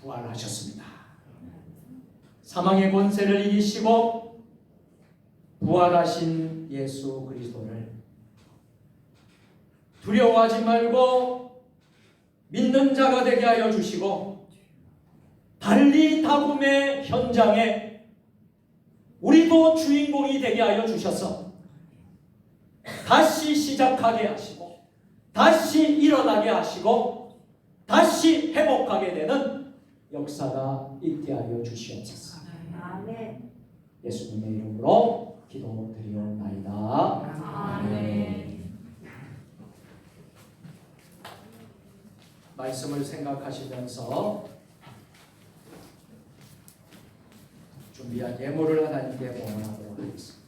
부활하셨습니다. 사망의 권세를 이기시고 부활하신 예수 그리스도를 두려워하지 말고 믿는 자가 되게 하여 주시고 달리다움의 현장에 우리도 주인공이 되게 하여 주셔서 다시 시작하게 하시고 다시 일어나게 하시고 다시 회복하게 되는 역사가 있게 하여 주시옵소서. 예수님의 이름으로 기도드리옵나이다. 아멘. 말씀을 생각하시면서 준비한 예물을 하나님께 봉헌하도록 하겠습니다.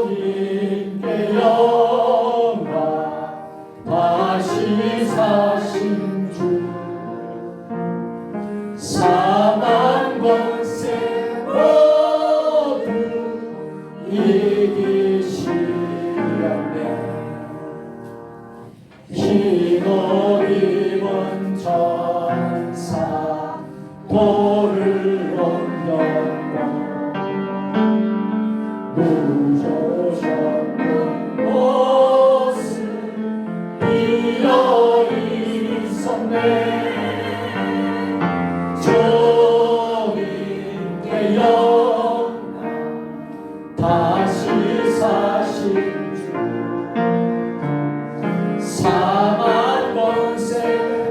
주님께 영광 다시 사신 주 사망 권세 모두 이기시렸네. 흰옷 입은 전사 돌을 옮겼고 누우셨던 곳은 비어 있었네. 주님께 영광 다시 사신 주 사망 권세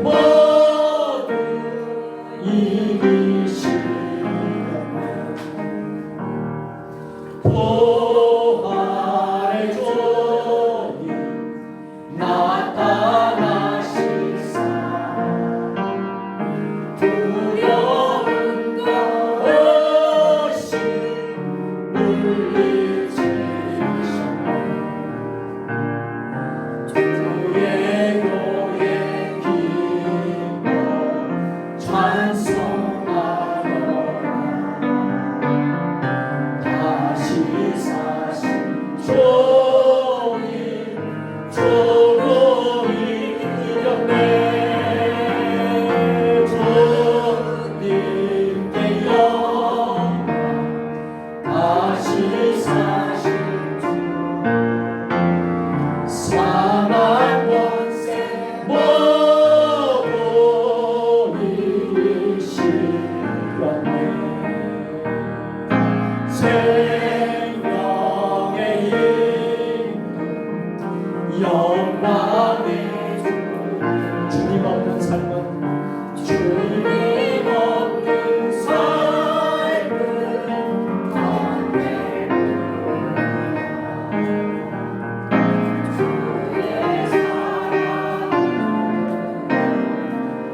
모두 이기시네. 부활의 주님 나타나시사 두려움과 의심 물리치셨네. 주의 교회 기뻐 찬송하노라. 다시 사신 주님 죽음이 이겼네. 주님께 영광 다시 사신 주 사망 권세 모두 이기시렸네. 생명의 힘 영광의 주 주님 없는 삶은 주님 없는 삶은 주의 사랑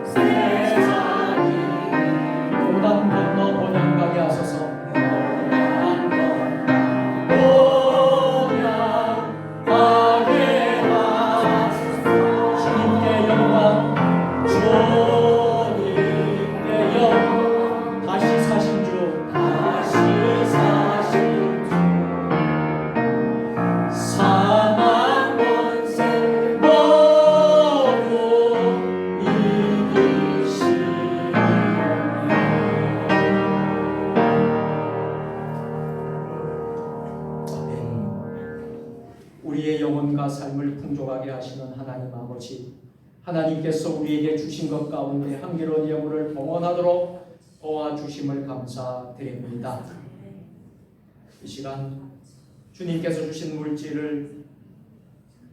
세상이 요단 건너 번영가게 하소서. 우리의 영혼과 삶을 풍족하게 하시는 하나님 아버지, 하나님께서 우리에게 주신 것 가운데 향기로운 예물을 봉헌하도록 도와주심을 감사드립니다. 이 시간 주님께서 주신 물질을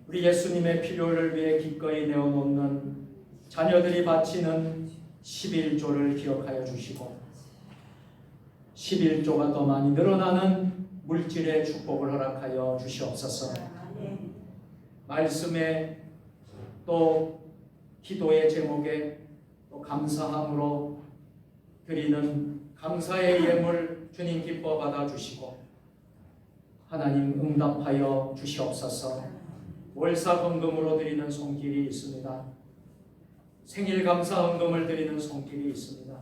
우리 예수님의 필요를 위해 기꺼이 내어놓는 자녀들이 바치는 11조를 기억하여 주시고 11조가 더 많이 늘어나는 물질의 축복을 허락하여 주시옵소서. 말씀에 또 기도의 제목에 또 감사함으로 드리는 감사의 예물 주님 기뻐 받아주시고 하나님 응답하여 주시옵소서. 월사 헌금으로 드리는 손길이 있습니다. 생일 감사 헌금을 드리는 손길이 있습니다.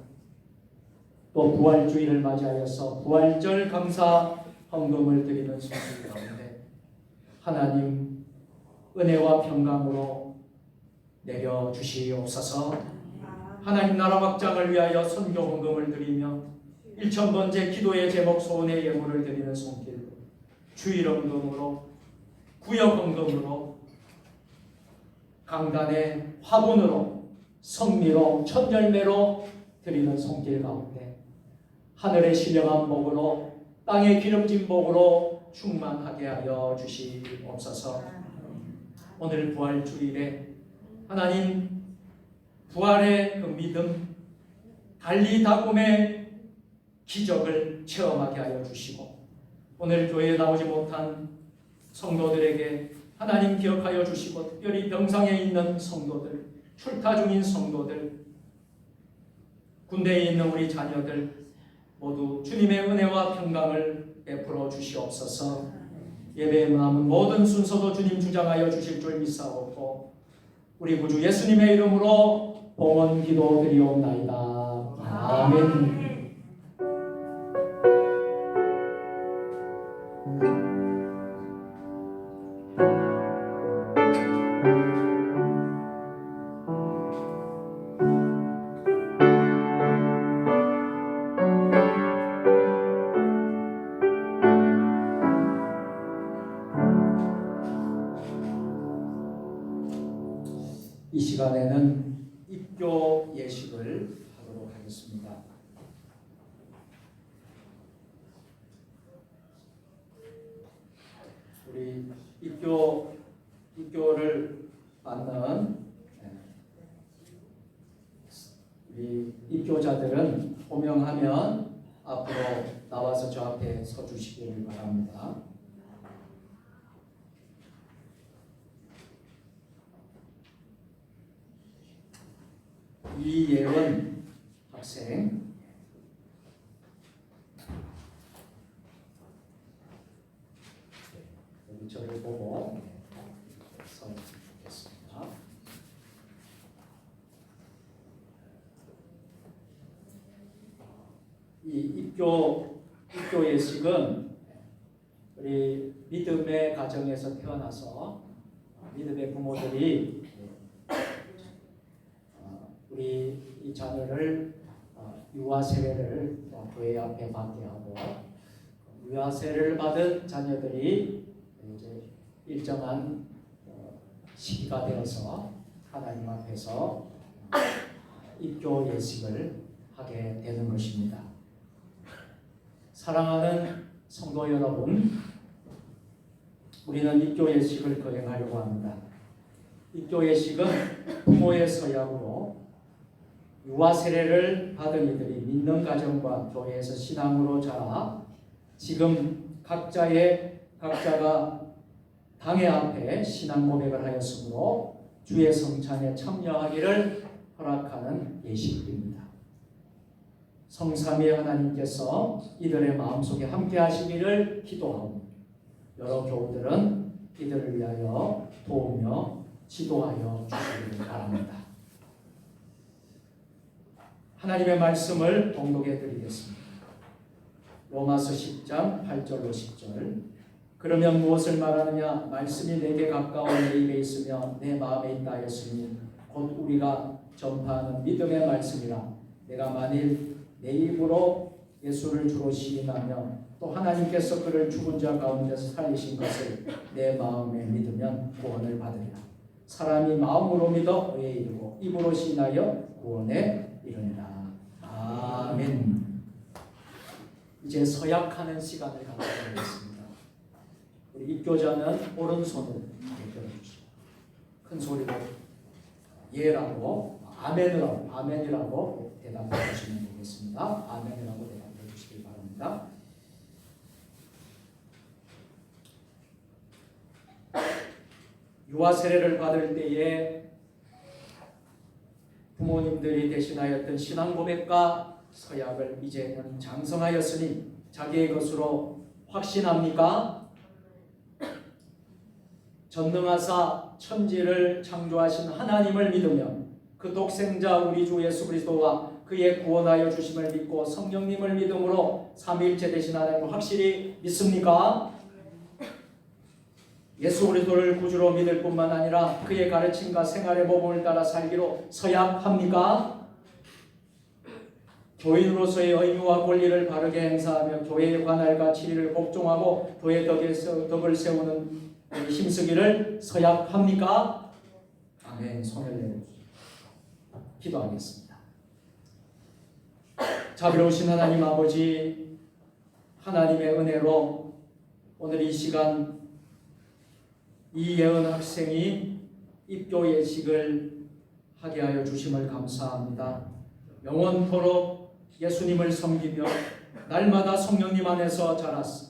또 부활주의를 맞이하여서 부활절 감사 헌금을 드리는 손길 가운데 하나님 은혜와 평강으로 내려주시옵소서. 하나님 나라 확장을 위하여 선교 헌금을 드리며 1000번째 기도의 제목 소원의 예물을 드리는 손길, 주일 헌금으로, 구역 헌금으로, 강단의 화분으로, 성미로, 천열매로 드리는 손길 가운데 하늘의 신령한 복으로, 땅의 기름진 복으로 충만하게 하여 주시옵소서. 오늘 부활주일에 하나님 부활의 그 믿음, 달리다굼의 기적을 체험하게 하여 주시고 오늘 교회에 나오지 못한 성도들에게 하나님 기억하여 주시고 특별히 병상에 있는 성도들, 출타 중인 성도들, 군대에 있는 우리 자녀들 모두 주님의 은혜와 평강을 베풀어 주시옵소서. 예배에 남은 모든 순서도 주님 주장하여 주실 줄 믿사옵고 우리 구주 예수님의 이름으로 봉헌 기도 드리옵나이다. 아멘. 이 시간에는 입교 예식을 하도록 하겠습니다. 우리 입교를 받는 우리 입교자들은 호명하면 앞으로 나와서 저 앞에 서 주시기를 바랍니다. 이예원 학생, 여기 저를 보고 서 주겠습니다. 이 입교 예식은 우리 믿음의 가정에서 태어나서 믿음의 부모들이 우리 이 자녀를 유아 세례를 교회 앞에 받게 하고 유아 세례를 받은 자녀들이 이제 일정한 시기가 되어서 하나님 앞에서 입교 예식을 하게 되는 것입니다. 사랑하는 성도 여러분, 우리는 입교 예식을 거행하려고 합니다. 입교 예식은 부모의 서약으로 유아 세례를 받은 이들이 믿는 가정과 교회에서 신앙으로 자라 지금 각자가 당회 앞에 신앙 고백을 하였으므로 주의 성찬에 참여하기를 허락하는 예식입니다. 성삼위 하나님께서 이들의 마음속에 함께 하시기를 기도하고 여러 교우들은 이들을 위하여 도우며 지도하여 주시기를 바랍니다. 하나님의 말씀을 봉독해 드리겠습니다. 로마서 10장 8절로 10절. 그러면 무엇을 말하느냐? 말씀이 내게 가까워 내 입에 있으며 내 마음에 있다 하였으니 곧 우리가 전파하는 믿음의 말씀이라. 내가 만일 내 입으로 예수를 주로 시인하며 또 하나님께서 그를 죽은 자 가운데서 살리신 것을 내 마음에 믿으면 구원을 받으리라. 사람이 마음으로 믿어 의에 이르고 입으로 신하여 구원에 이르니라. 아멘. 이제 서약하는 시간을 갖도록하겠습니다. 우리 입교자는 오른손을 들어주시고 큰 소리로 예라고 아멘이라고 대답해 주시면 되겠습니다. 아멘이라고 대답해 주시기 바랍니다. 유아 세례를 받을 때에 부모님들이 대신하였던 신앙 고백과 서약을 이제는 장성하였으니 자기의 것으로 확신합니까? 전능하사 천지를 창조하신 하나님을 믿으며 그 독생자 우리 주 예수 그리스도와 그의 구원하여 주심을 믿고 성령님을 믿음으로 삼위일체 되신 하나님을 확실히 믿습니까? 예수 그리스도를 구주로 믿을 뿐만 아니라 그의 가르침과 생활의 모범을 따라 살기로 서약합니까? 교인으로서의 의무와 권리를 바르게 행사하며 교회의 관할과 치리를 복종하고 교회 덕을 세우는 힘쓰기를 서약합니까? 아멘. 손을 내려주시고 기도하겠습니다. 자비로우신 하나님 아버지, 하나님의 은혜로 오늘 이 시간 이예은 학생이 입교 예식을 하게 하여 주심을 감사합니다. 영원토록 예수님을 섬기며 날마다 성령님 안에서 자랐어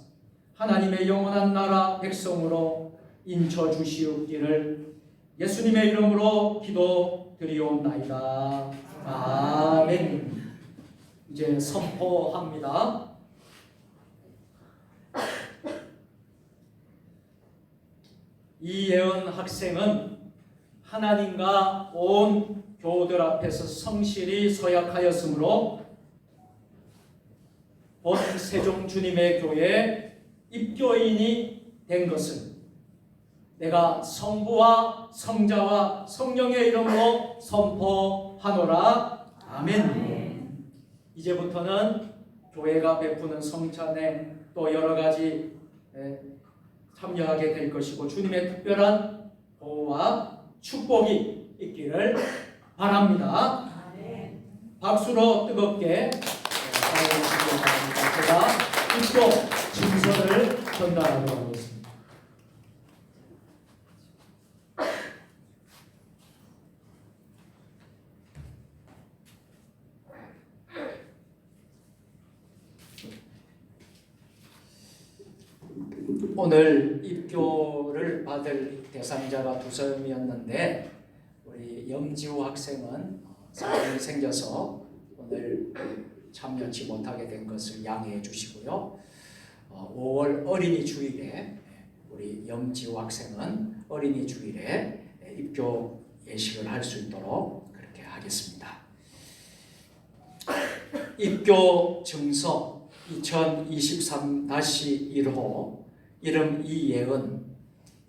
하나님의 영원한 나라 백성으로 인쳐 주시옵기를 예수님의 이름으로 기도드리옵나이다. 아멘. 이제 선포합니다. 이예은 학생은 하나님과 온 교우들 앞에서 성실히 서약하였으므로 본 세종 주님의 교회에 입교인이 된 것을 내가 성부와 성자와 성령의 이름으로 선포하노라. 아멘. 이제부터는 교회가 베푸는 성찬에 또 여러 가지 참여하게 될 것이고 주님의 특별한 보호와 축복이 있기를 바랍니다. 박수로 뜨겁게 사랑해주시기 바랍니다. 제가 입교 증서를 전달하도록 하겠습니다. 오늘 입교를 받을 대상자가 2사람이었는데 우리 염지우 학생은 사정이 생겨서 오늘 참여치 못하게 된 것을 양해해 주시고요. 5월 어린이 주일에 우리 염지우 학생은 어린이 주일에 입교 예식을 할 수 있도록 그렇게 하겠습니다. 입교 증서 2023-1호 이름 이예은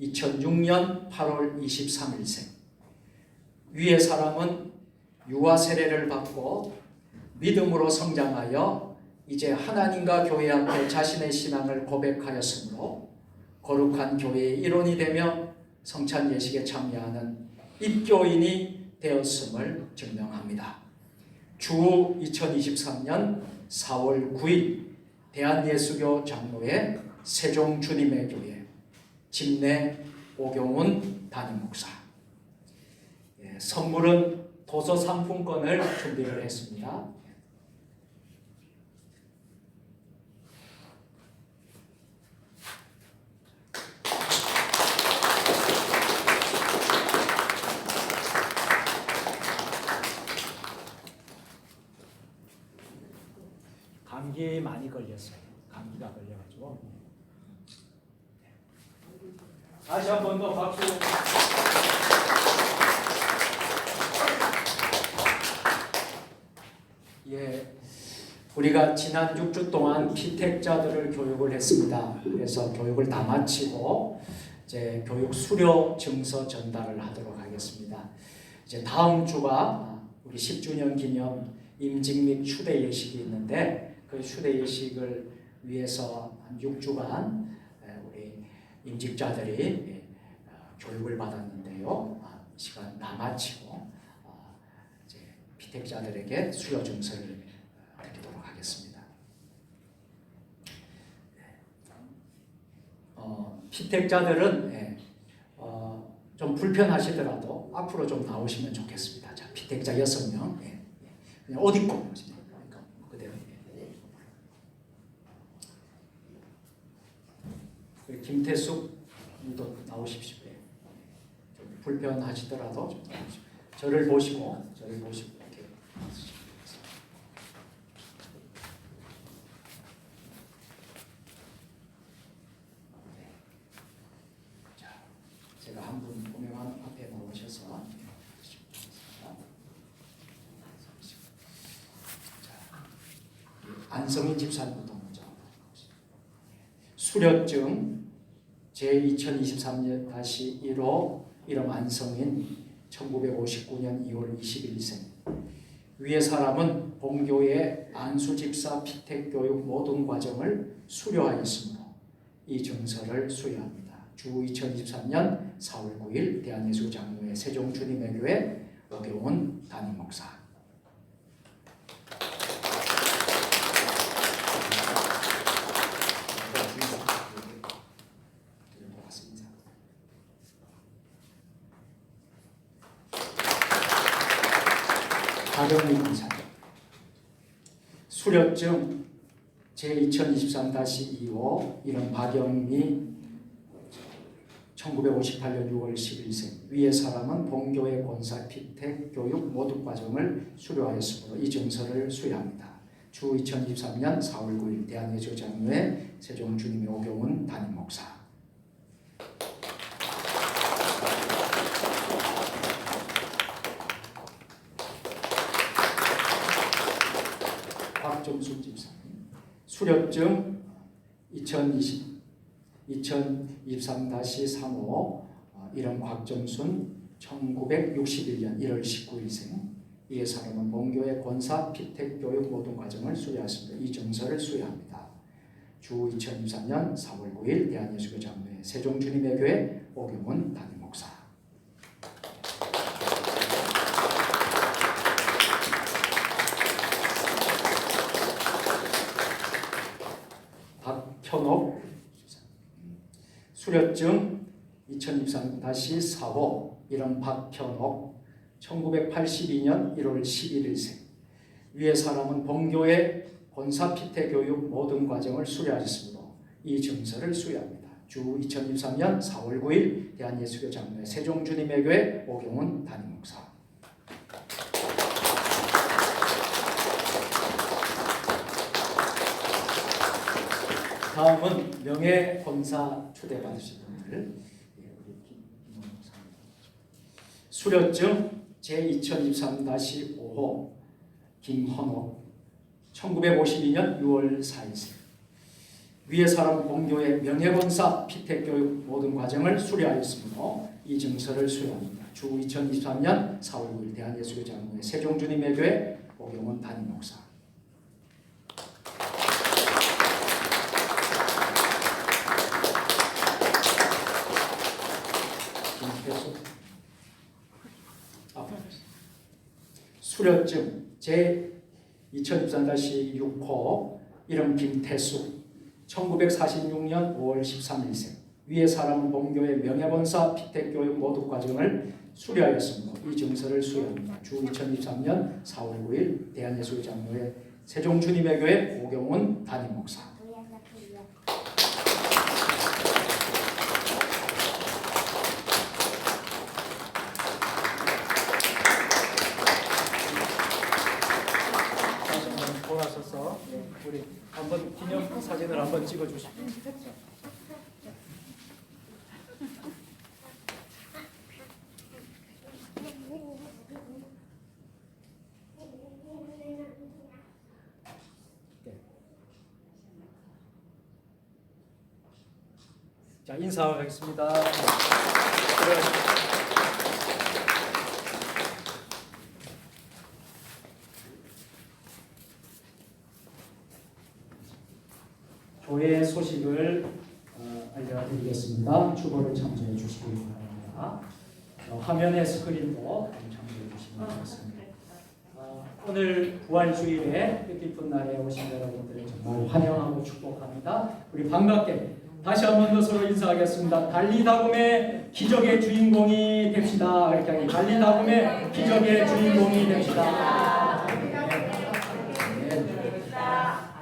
2006년 8월 23일생 위의 사람은 유아 세례를 받고 믿음으로 성장하여 이제 하나님과 교회 앞에 자신의 신앙을 고백하였으므로 거룩한 교회의 일원이 되며 성찬 예식에 참여하는 입교인이 되었음을 증명합니다. 주 2023년 4월 9일 대한예수교 장로회 세종 주님의 교회 집내 오경훈 담임 목사. 선물은 도서 상품권을 준비를 했습니다. 감기에 많이 걸렸어요. 감기가 걸려가지고. 다시 한 번 더 박수. 우리가 지난 6주 동안 피택자들을 교육을 했습니다. 그래서 교육을 다 마치고 이제 교육 수료 증서 전달을 하도록 하겠습니다. 이제 다음 주가 우리 10주년 기념 임직 및 추대 예식이 있는데 그 추대 예식을 위해서 한 6주간 우리 임직자들이 교육을 받았는데요. 시간 다 마치고 이제 피택자들에게 수료 증서를 드리도록 하겠습니다. 피택자들은 좀 불편하시더라도 앞으로 좀 나오시면 좋겠습니다. 자, 피택자 6명. 그냥 옷 입고 오시면 그러니까 그대로. 김태숙 님도 나오십시오. 좀 불편하시더라도 좀 나오십시오. 저를 보시고 이렇게 나오시면 제가 한 분 보면 앞에 나오셔서 안성희 집사님부터 먼저 수료증 제2023-1호 이름 안성인 1959년 2월 21일생 위의 사람은 본교의 안수집사 피택교육 모든 과정을 수료하였으므로 이 증서를 수여합니다. 주 2023년 4월 9일 대한예수장로회 세종주님의 교회 오경훈 담임목사. 박영민 권사. 수료증 제2023-2호 이름 박영미 1958년 6월 10일생 위의 사람은 본교회 권사 피택 교육 모든 과정을 수료하였으므로 이 증서를 수여합니다. 주 2023년 4월 9일 대한예수장로회 세종주님의 오경훈 담임목사. 박정순 집사님. 수료증 2023-3호 이름 곽정순 1961년 1월 19일생 이의 사람은 본교회 권사 피택 교육 모든 과정을 수료하였습니다. 이 증서를 수여합니다. 주 2023년 4월 9일 대한예수교장로회 세종주님의 교회 오경훈 담임목사. 박현옥 수료증 2023-4호 이름 박현옥 1982년 1월 11일생 위의 사람은 본교회 권사 피택 교육 모든 과정을 수료하였으므로 이 증서를 수여합니다. 주 2023년 4월 9일 대한예수교장로회 세종주님의 교회 오경훈 담임목사. 다음은 명예권사 초대받으신 분들. 수료증 제2023-5호 김헌옥 1952년 6월 4일생 위의 사람 본교의 명예권사 피택교육 모든 과정을 수료하였으므로 이 증서를 수여합니다. 주 2023년 4월 9일 대한예수교장로회 세종주님의 교회 오경훈 담임목사. 수료증 제2023-6호 이름 김태숙 1946년 5월 13일생 위의 사람은 본교회 명예권사 피택교육 모든 과정을 수료하였으므로 이 증서를 수여합니다. 주 2023년 4월 9일 대한예수장로회 세종주님의 교회 오경훈 담임목사. 돌아서서 우리 한번 기념 사진을 한번 찍어 주시죠. 자, 인사하겠습니다. 교회 소식을 알려드리겠습니다. 주보를 참조해 주시기 바랍니다. 화면의 스크린도 참고해 주시면 되겠습니다. 오늘 부활주일에 뜻깊은 날에 오신 여러분들을 정말 환영하고 축복합니다. 우리 반갑게 다시 한 번 더 서로 인사하겠습니다. 달리다굼의 기적의 주인공이 됩시다. 이렇게 하니 달리다굼의 기적의 주인공이 됩시다.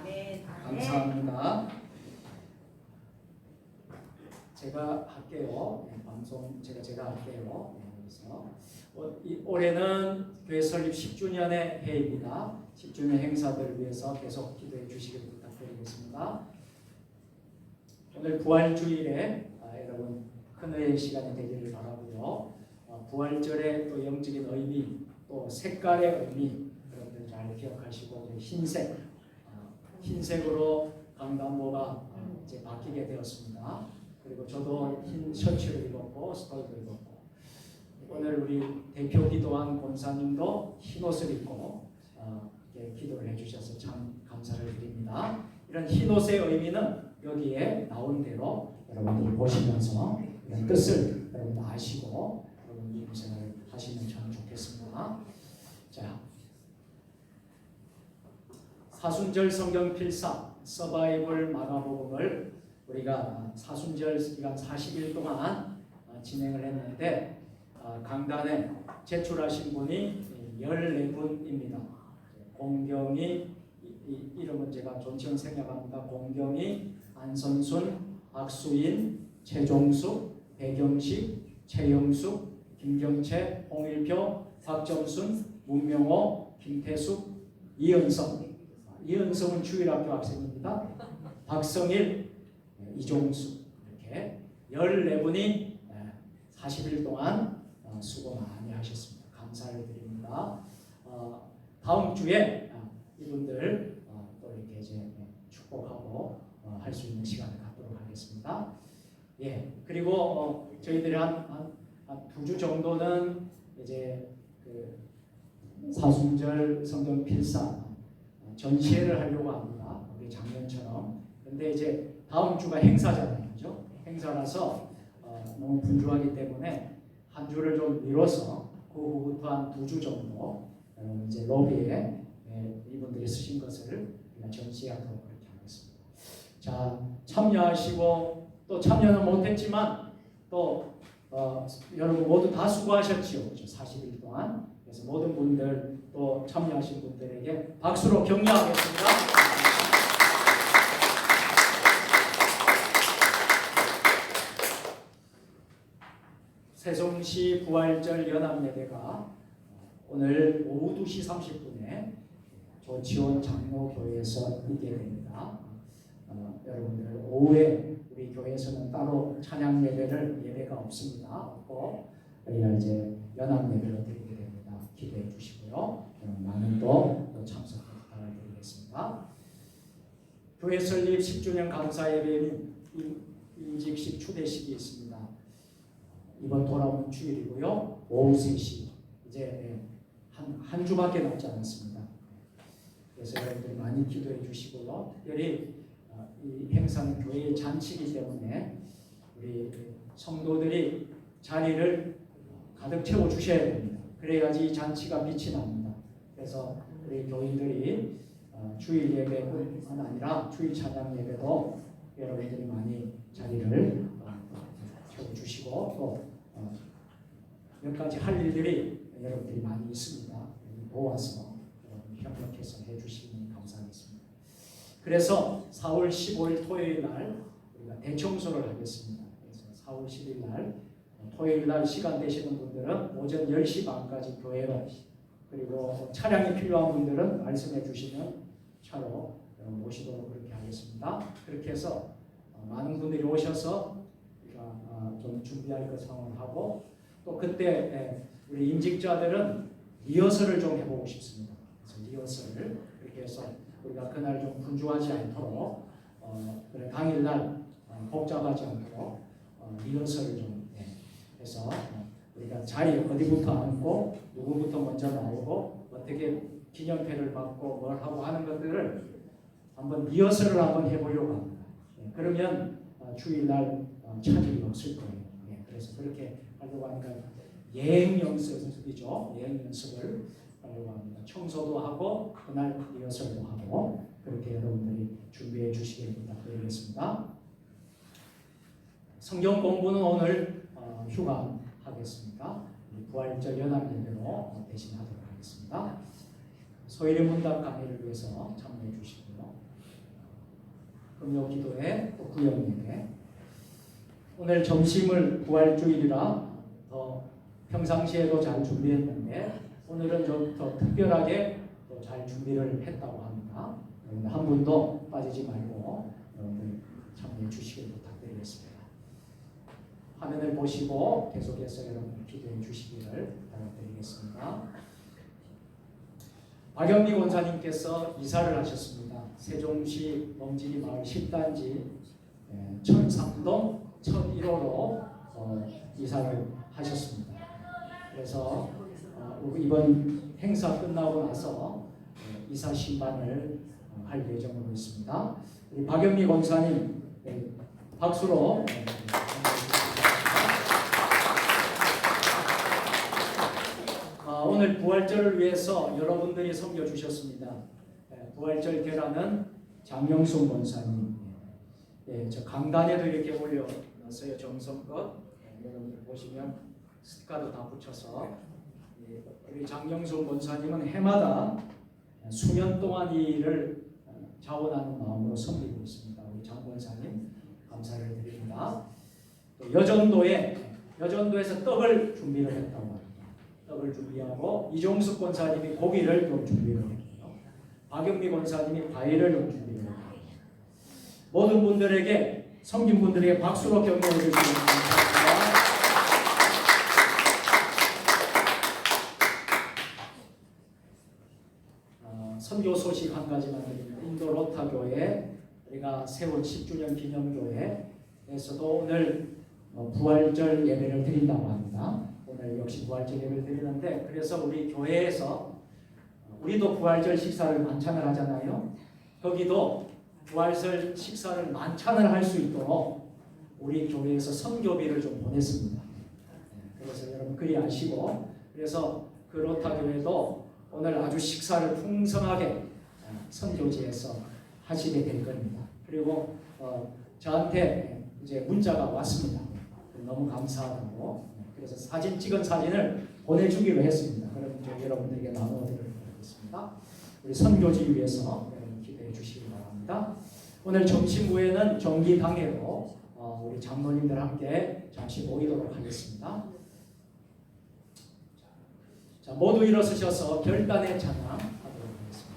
네. 감사합니다. 제가 할게요. 방송 제가 할게요. 그래서 올해는 교회 설립 10주년의 해입니다. 10주년 행사들을 위해서 계속 기도해 주시길 부탁드리겠습니다. 오늘 부활주일에 여러분 큰 은혜의 시간이 되기를 바라고요. 부활절의 또 영적인 의미, 또 색깔의 의미 여러분들 잘 기억하시고 흰색, 흰색으로 강단모가 이제 바뀌게 되었습니다. 그리고 저도 흰 셔츠를 입었고 스컬도 입었고 오늘 우리 대표 기도한 권사님도 흰 옷을 입고 기도를 해주셔서 참 감사를 드립니다. 이런 흰 옷의 의미는 여기에 나온 대로 여러분들이 보시면서 이런 뜻을 여러분 아시고 여러분 이 생활을 하시면 참 좋겠습니다. 자, 사순절 성경 필사 서바이벌 마가복음을 우리가 사순절 기간 40일 동안 진행을 했는데 강단에 제출하신 분이 14분입니다. 공경이 이름은 제가 존칭 생략합니다. 공경이, 안선순, 박수인, 최종숙, 배경식, 최영숙, 김경채, 홍일표, 박점순, 문명호, 김태숙, 이은성. 이은성은 주일학교 학생입니다. 박성일, 이종수 이렇게 14분이 40일 동안 수고 많이 하셨습니다. 감사를 드립니다. 다음 주에 이분들 또 이렇게 이제 축복하고 할 수 있는 시간을 갖도록 하겠습니다. 예, 그리고 저희들이 한 2주 정도는 이제 그 사순절 성경 필사 전시회를 하려고 합니다. 우리 작년처럼. 근데 이제 다음 주가 행사잖아요, 그죠? 행사라서 너무 분주하기 때문에 한 주를 좀 미뤄서 그 후부터 한 2주 정도 이제 로비에 이분들이 쓰신 것을 전시하도록 그렇게 하겠습니다. 자, 참여하시고 또 참여는 못했지만 또 여러분 모두 다 수고하셨지요, 그렇죠? 40일 동안. 그래서 모든 분들 또 참여하신 분들에게 박수로 격려하겠습니다. 세종시 부활절 연합예배가 오늘 오후 2시 30분에 조치원 장로교회에서 있게 됩니다. 여러분들 오후에 우리 교회에서는 따로 찬양 예배가 없습니다. 없고 우리가 이제 연합 예배로 드리게 됩니다. 기도해 주시고요. 많은 또 참석 부탁드리겠습니다. 교회 설립 10주년 감사 예배는 임직식 추대식이 있습니다. 이번 돌아오는 주일이고요. 오후 3시 이제 한 주밖에 남지 않았습니다. 그래서 여러분들이 많이 기도해 주시고요. 특별히 이 행사는 교회의 잔치이기 때문에 우리 성도들이 자리를 가득 채워 주셔야 됩니다. 그래야지 이 잔치가 빛이 납니다. 그래서 우리 교인들이 주일 예배뿐만 아니라 주일 찬양 예배도 여러분들이 많이 자리를 채워 주시고 또 몇 가지 할 일들이 여러분들이 많이 있습니다. 모아서 협력해서 해주시면 감사하겠습니다. 그래서 4월 15일 토요일 날 우리가 대청소를 하겠습니다. 그래서 4월 10일 날 토요일 날 시간 되시는 분들은 오전 10시 반까지 교회로, 그리고 차량이 필요한 분들은 말씀해 주시면 차로 모시도록 그렇게 하겠습니다. 그렇게 해서 많은 분들이 오셔서 우리가 좀 준비할 것 상황하고 또 그때 우리 임직자들은 리허설을 좀 해보고 싶습니다. 그래서 리허설을 그렇게 해서 우리가 그날 좀 분주하지 않도록 그래 당일날 복잡하지 않도록 리허설을 좀 해서 우리가 자리 어디부터 앉고 누구부터 먼저 나오고 어떻게 기념패를 받고 뭘 하고 하는 것들을 한번 리허설을 한번 해보려고 합니다. 그러면 주일날 차질이 없을 거예요. 그래서 그렇게 하려고 하니까 예행 연습이죠. 예행 연습을 하려고 합니다. 청소도 하고 그날 리허설도 하고 그렇게 여러분들이 준비해 주시길 부탁드리겠습니다. 성경 공부는 오늘 휴강하겠습니다. 부활절 연합 예배로 대신하도록 하겠습니다. 소일의 문답 강의를 위해서 참여해 주시고요. 금요 기도회 또 구역 예배. 오늘 점심을 부활주일이라 더 평상시에도 잘 준비했는데 오늘은 좀 더 특별하게 또 잘 준비를 했다고 합니다. 여러분들 한 분도 빠지지 말고 여러분들 참여해 주시길 부탁드리겠습니다. 화면을 보시고 계속해서 여러분 기도해 주시기를 부탁드리겠습니다. 박영미 권사님께서 이사를 하셨습니다. 세종시 멍지리 마을 10단지 1003동 1001호로 이사를 하셨습니다. 그래서 이번 행사 끝나고 나서 이사 신방을 할 예정으로 있습니다. 우리 박영미 권사님 박수로 오늘 부활절을 위해서 여러분들이 섬겨주셨습니다. 부활절 계란은 장영순 권사님, 저 강단에도 이렇게 올려놨어요. 정성껏 여러분들 보시면 스티커도 다 붙여서 우리 장영순 권사님은 해마다 수년 동안 이 일을 자원하는 마음으로 섬기고 있습니다. 우리 장 권사님 감사를 드립니다. 또 여전도에서 떡을 준비를 했다고 합니다. 떡을 준비하고 이종숙 권사님이 고기를 좀 준비를 했고요. 박영미 권사님이 과일을 좀 준비를 했고 모든 분들에게 섬긴 분들에게 박수로 격려해 주시기 바랍니다. 선교 소식 한 가지만 드립니다. 인도 로타 교회 우리가 세운 10주년 기념교회에서도 오늘 부활절 예배를 드린다고 합니다. 오늘 역시 부활절 예배를 드리는데 그래서 우리 교회에서 우리도 부활절 식사를 만찬을 하잖아요. 거기도 부활절 식사를 만찬을 할 수 있도록 우리 교회에서 선교비를 좀 보냈습니다. 그래서 여러분 그리 아시고 그래서 그 로타 교회도 오늘 아주 식사를 풍성하게 선교지에서 하시게 될 겁니다. 그리고 저한테 이제 문자가 왔습니다. 너무 감사하다고. 그래서 찍은 사진을 보내주기로 했습니다. 그럼 이제 여러분들에게 나눠드리도록 하겠습니다. 우리 선교지 위해서 여러분 기대해 주시기 바랍니다. 오늘 점심 후에는 정기당회로 우리 장로님들 함께 잠시 모이도록 하겠습니다. 자, 모두 일어서셔서 결단의 찬양 하도록 하겠습니다.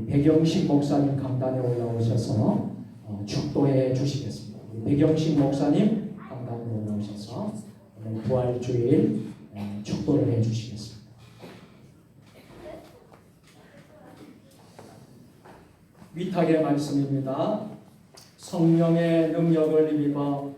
백영식 목사님 강단에 올라오셔서 축도해 주시겠습니다. 백영식 목사님 강단에 올라오셔서 오늘 부활주일 축도를 해주시겠습니다. 위탁의 말씀입니다. 성령의 능력을 입어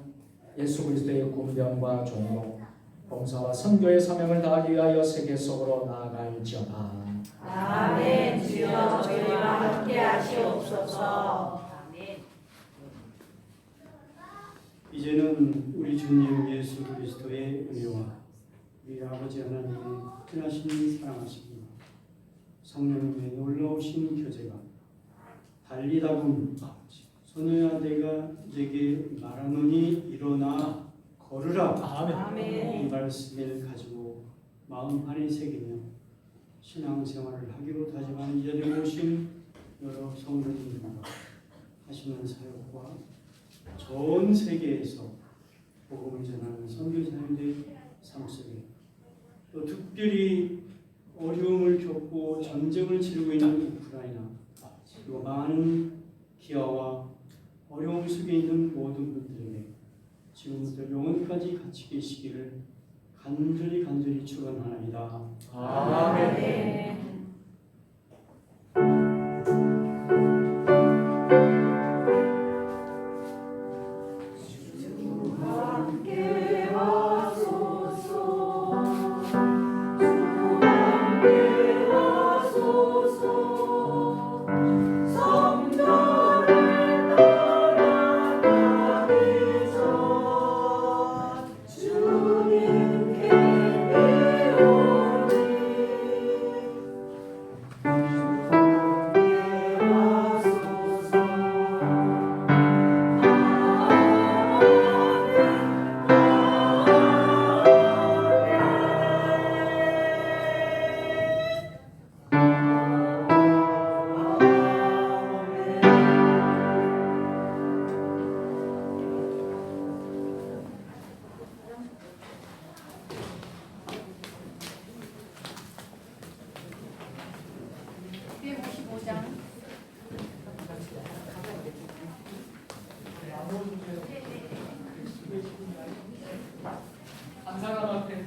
예수 그리스도의 군병과 종로 봉사와 선교의 사명을 다하기 위하여 세계 속으로 나아갈지어다. 아멘. 주여 저희와 함께 하시옵소서. 이제는 우리 주님 예수 그리스도의 은혜와 우리 아버지 하나님의 크나신 사랑하심과 성령님의 놀라우신 교제가 달리다군 소녀야 내가 내게 말하노니 일어나 걸으라. 아멘. 이 말씀을 가지고 마음 안에 새기며 신앙생활을 하기로 다짐한 이 자리에 오신 여러 성도님들과 하시는 사역과 전 세계에서 복음을 전하는 선교사님들의 삶 속에 또 특별히 어려움을 겪고 전쟁을 치르고 있는 우크라이나 그리고 많은 기아와 어려움 속에 있는 모든 분들에게 지금부터 영원까지 같이 계시기를 간절히 축원하나이다. 아멘. 한 사람 앞에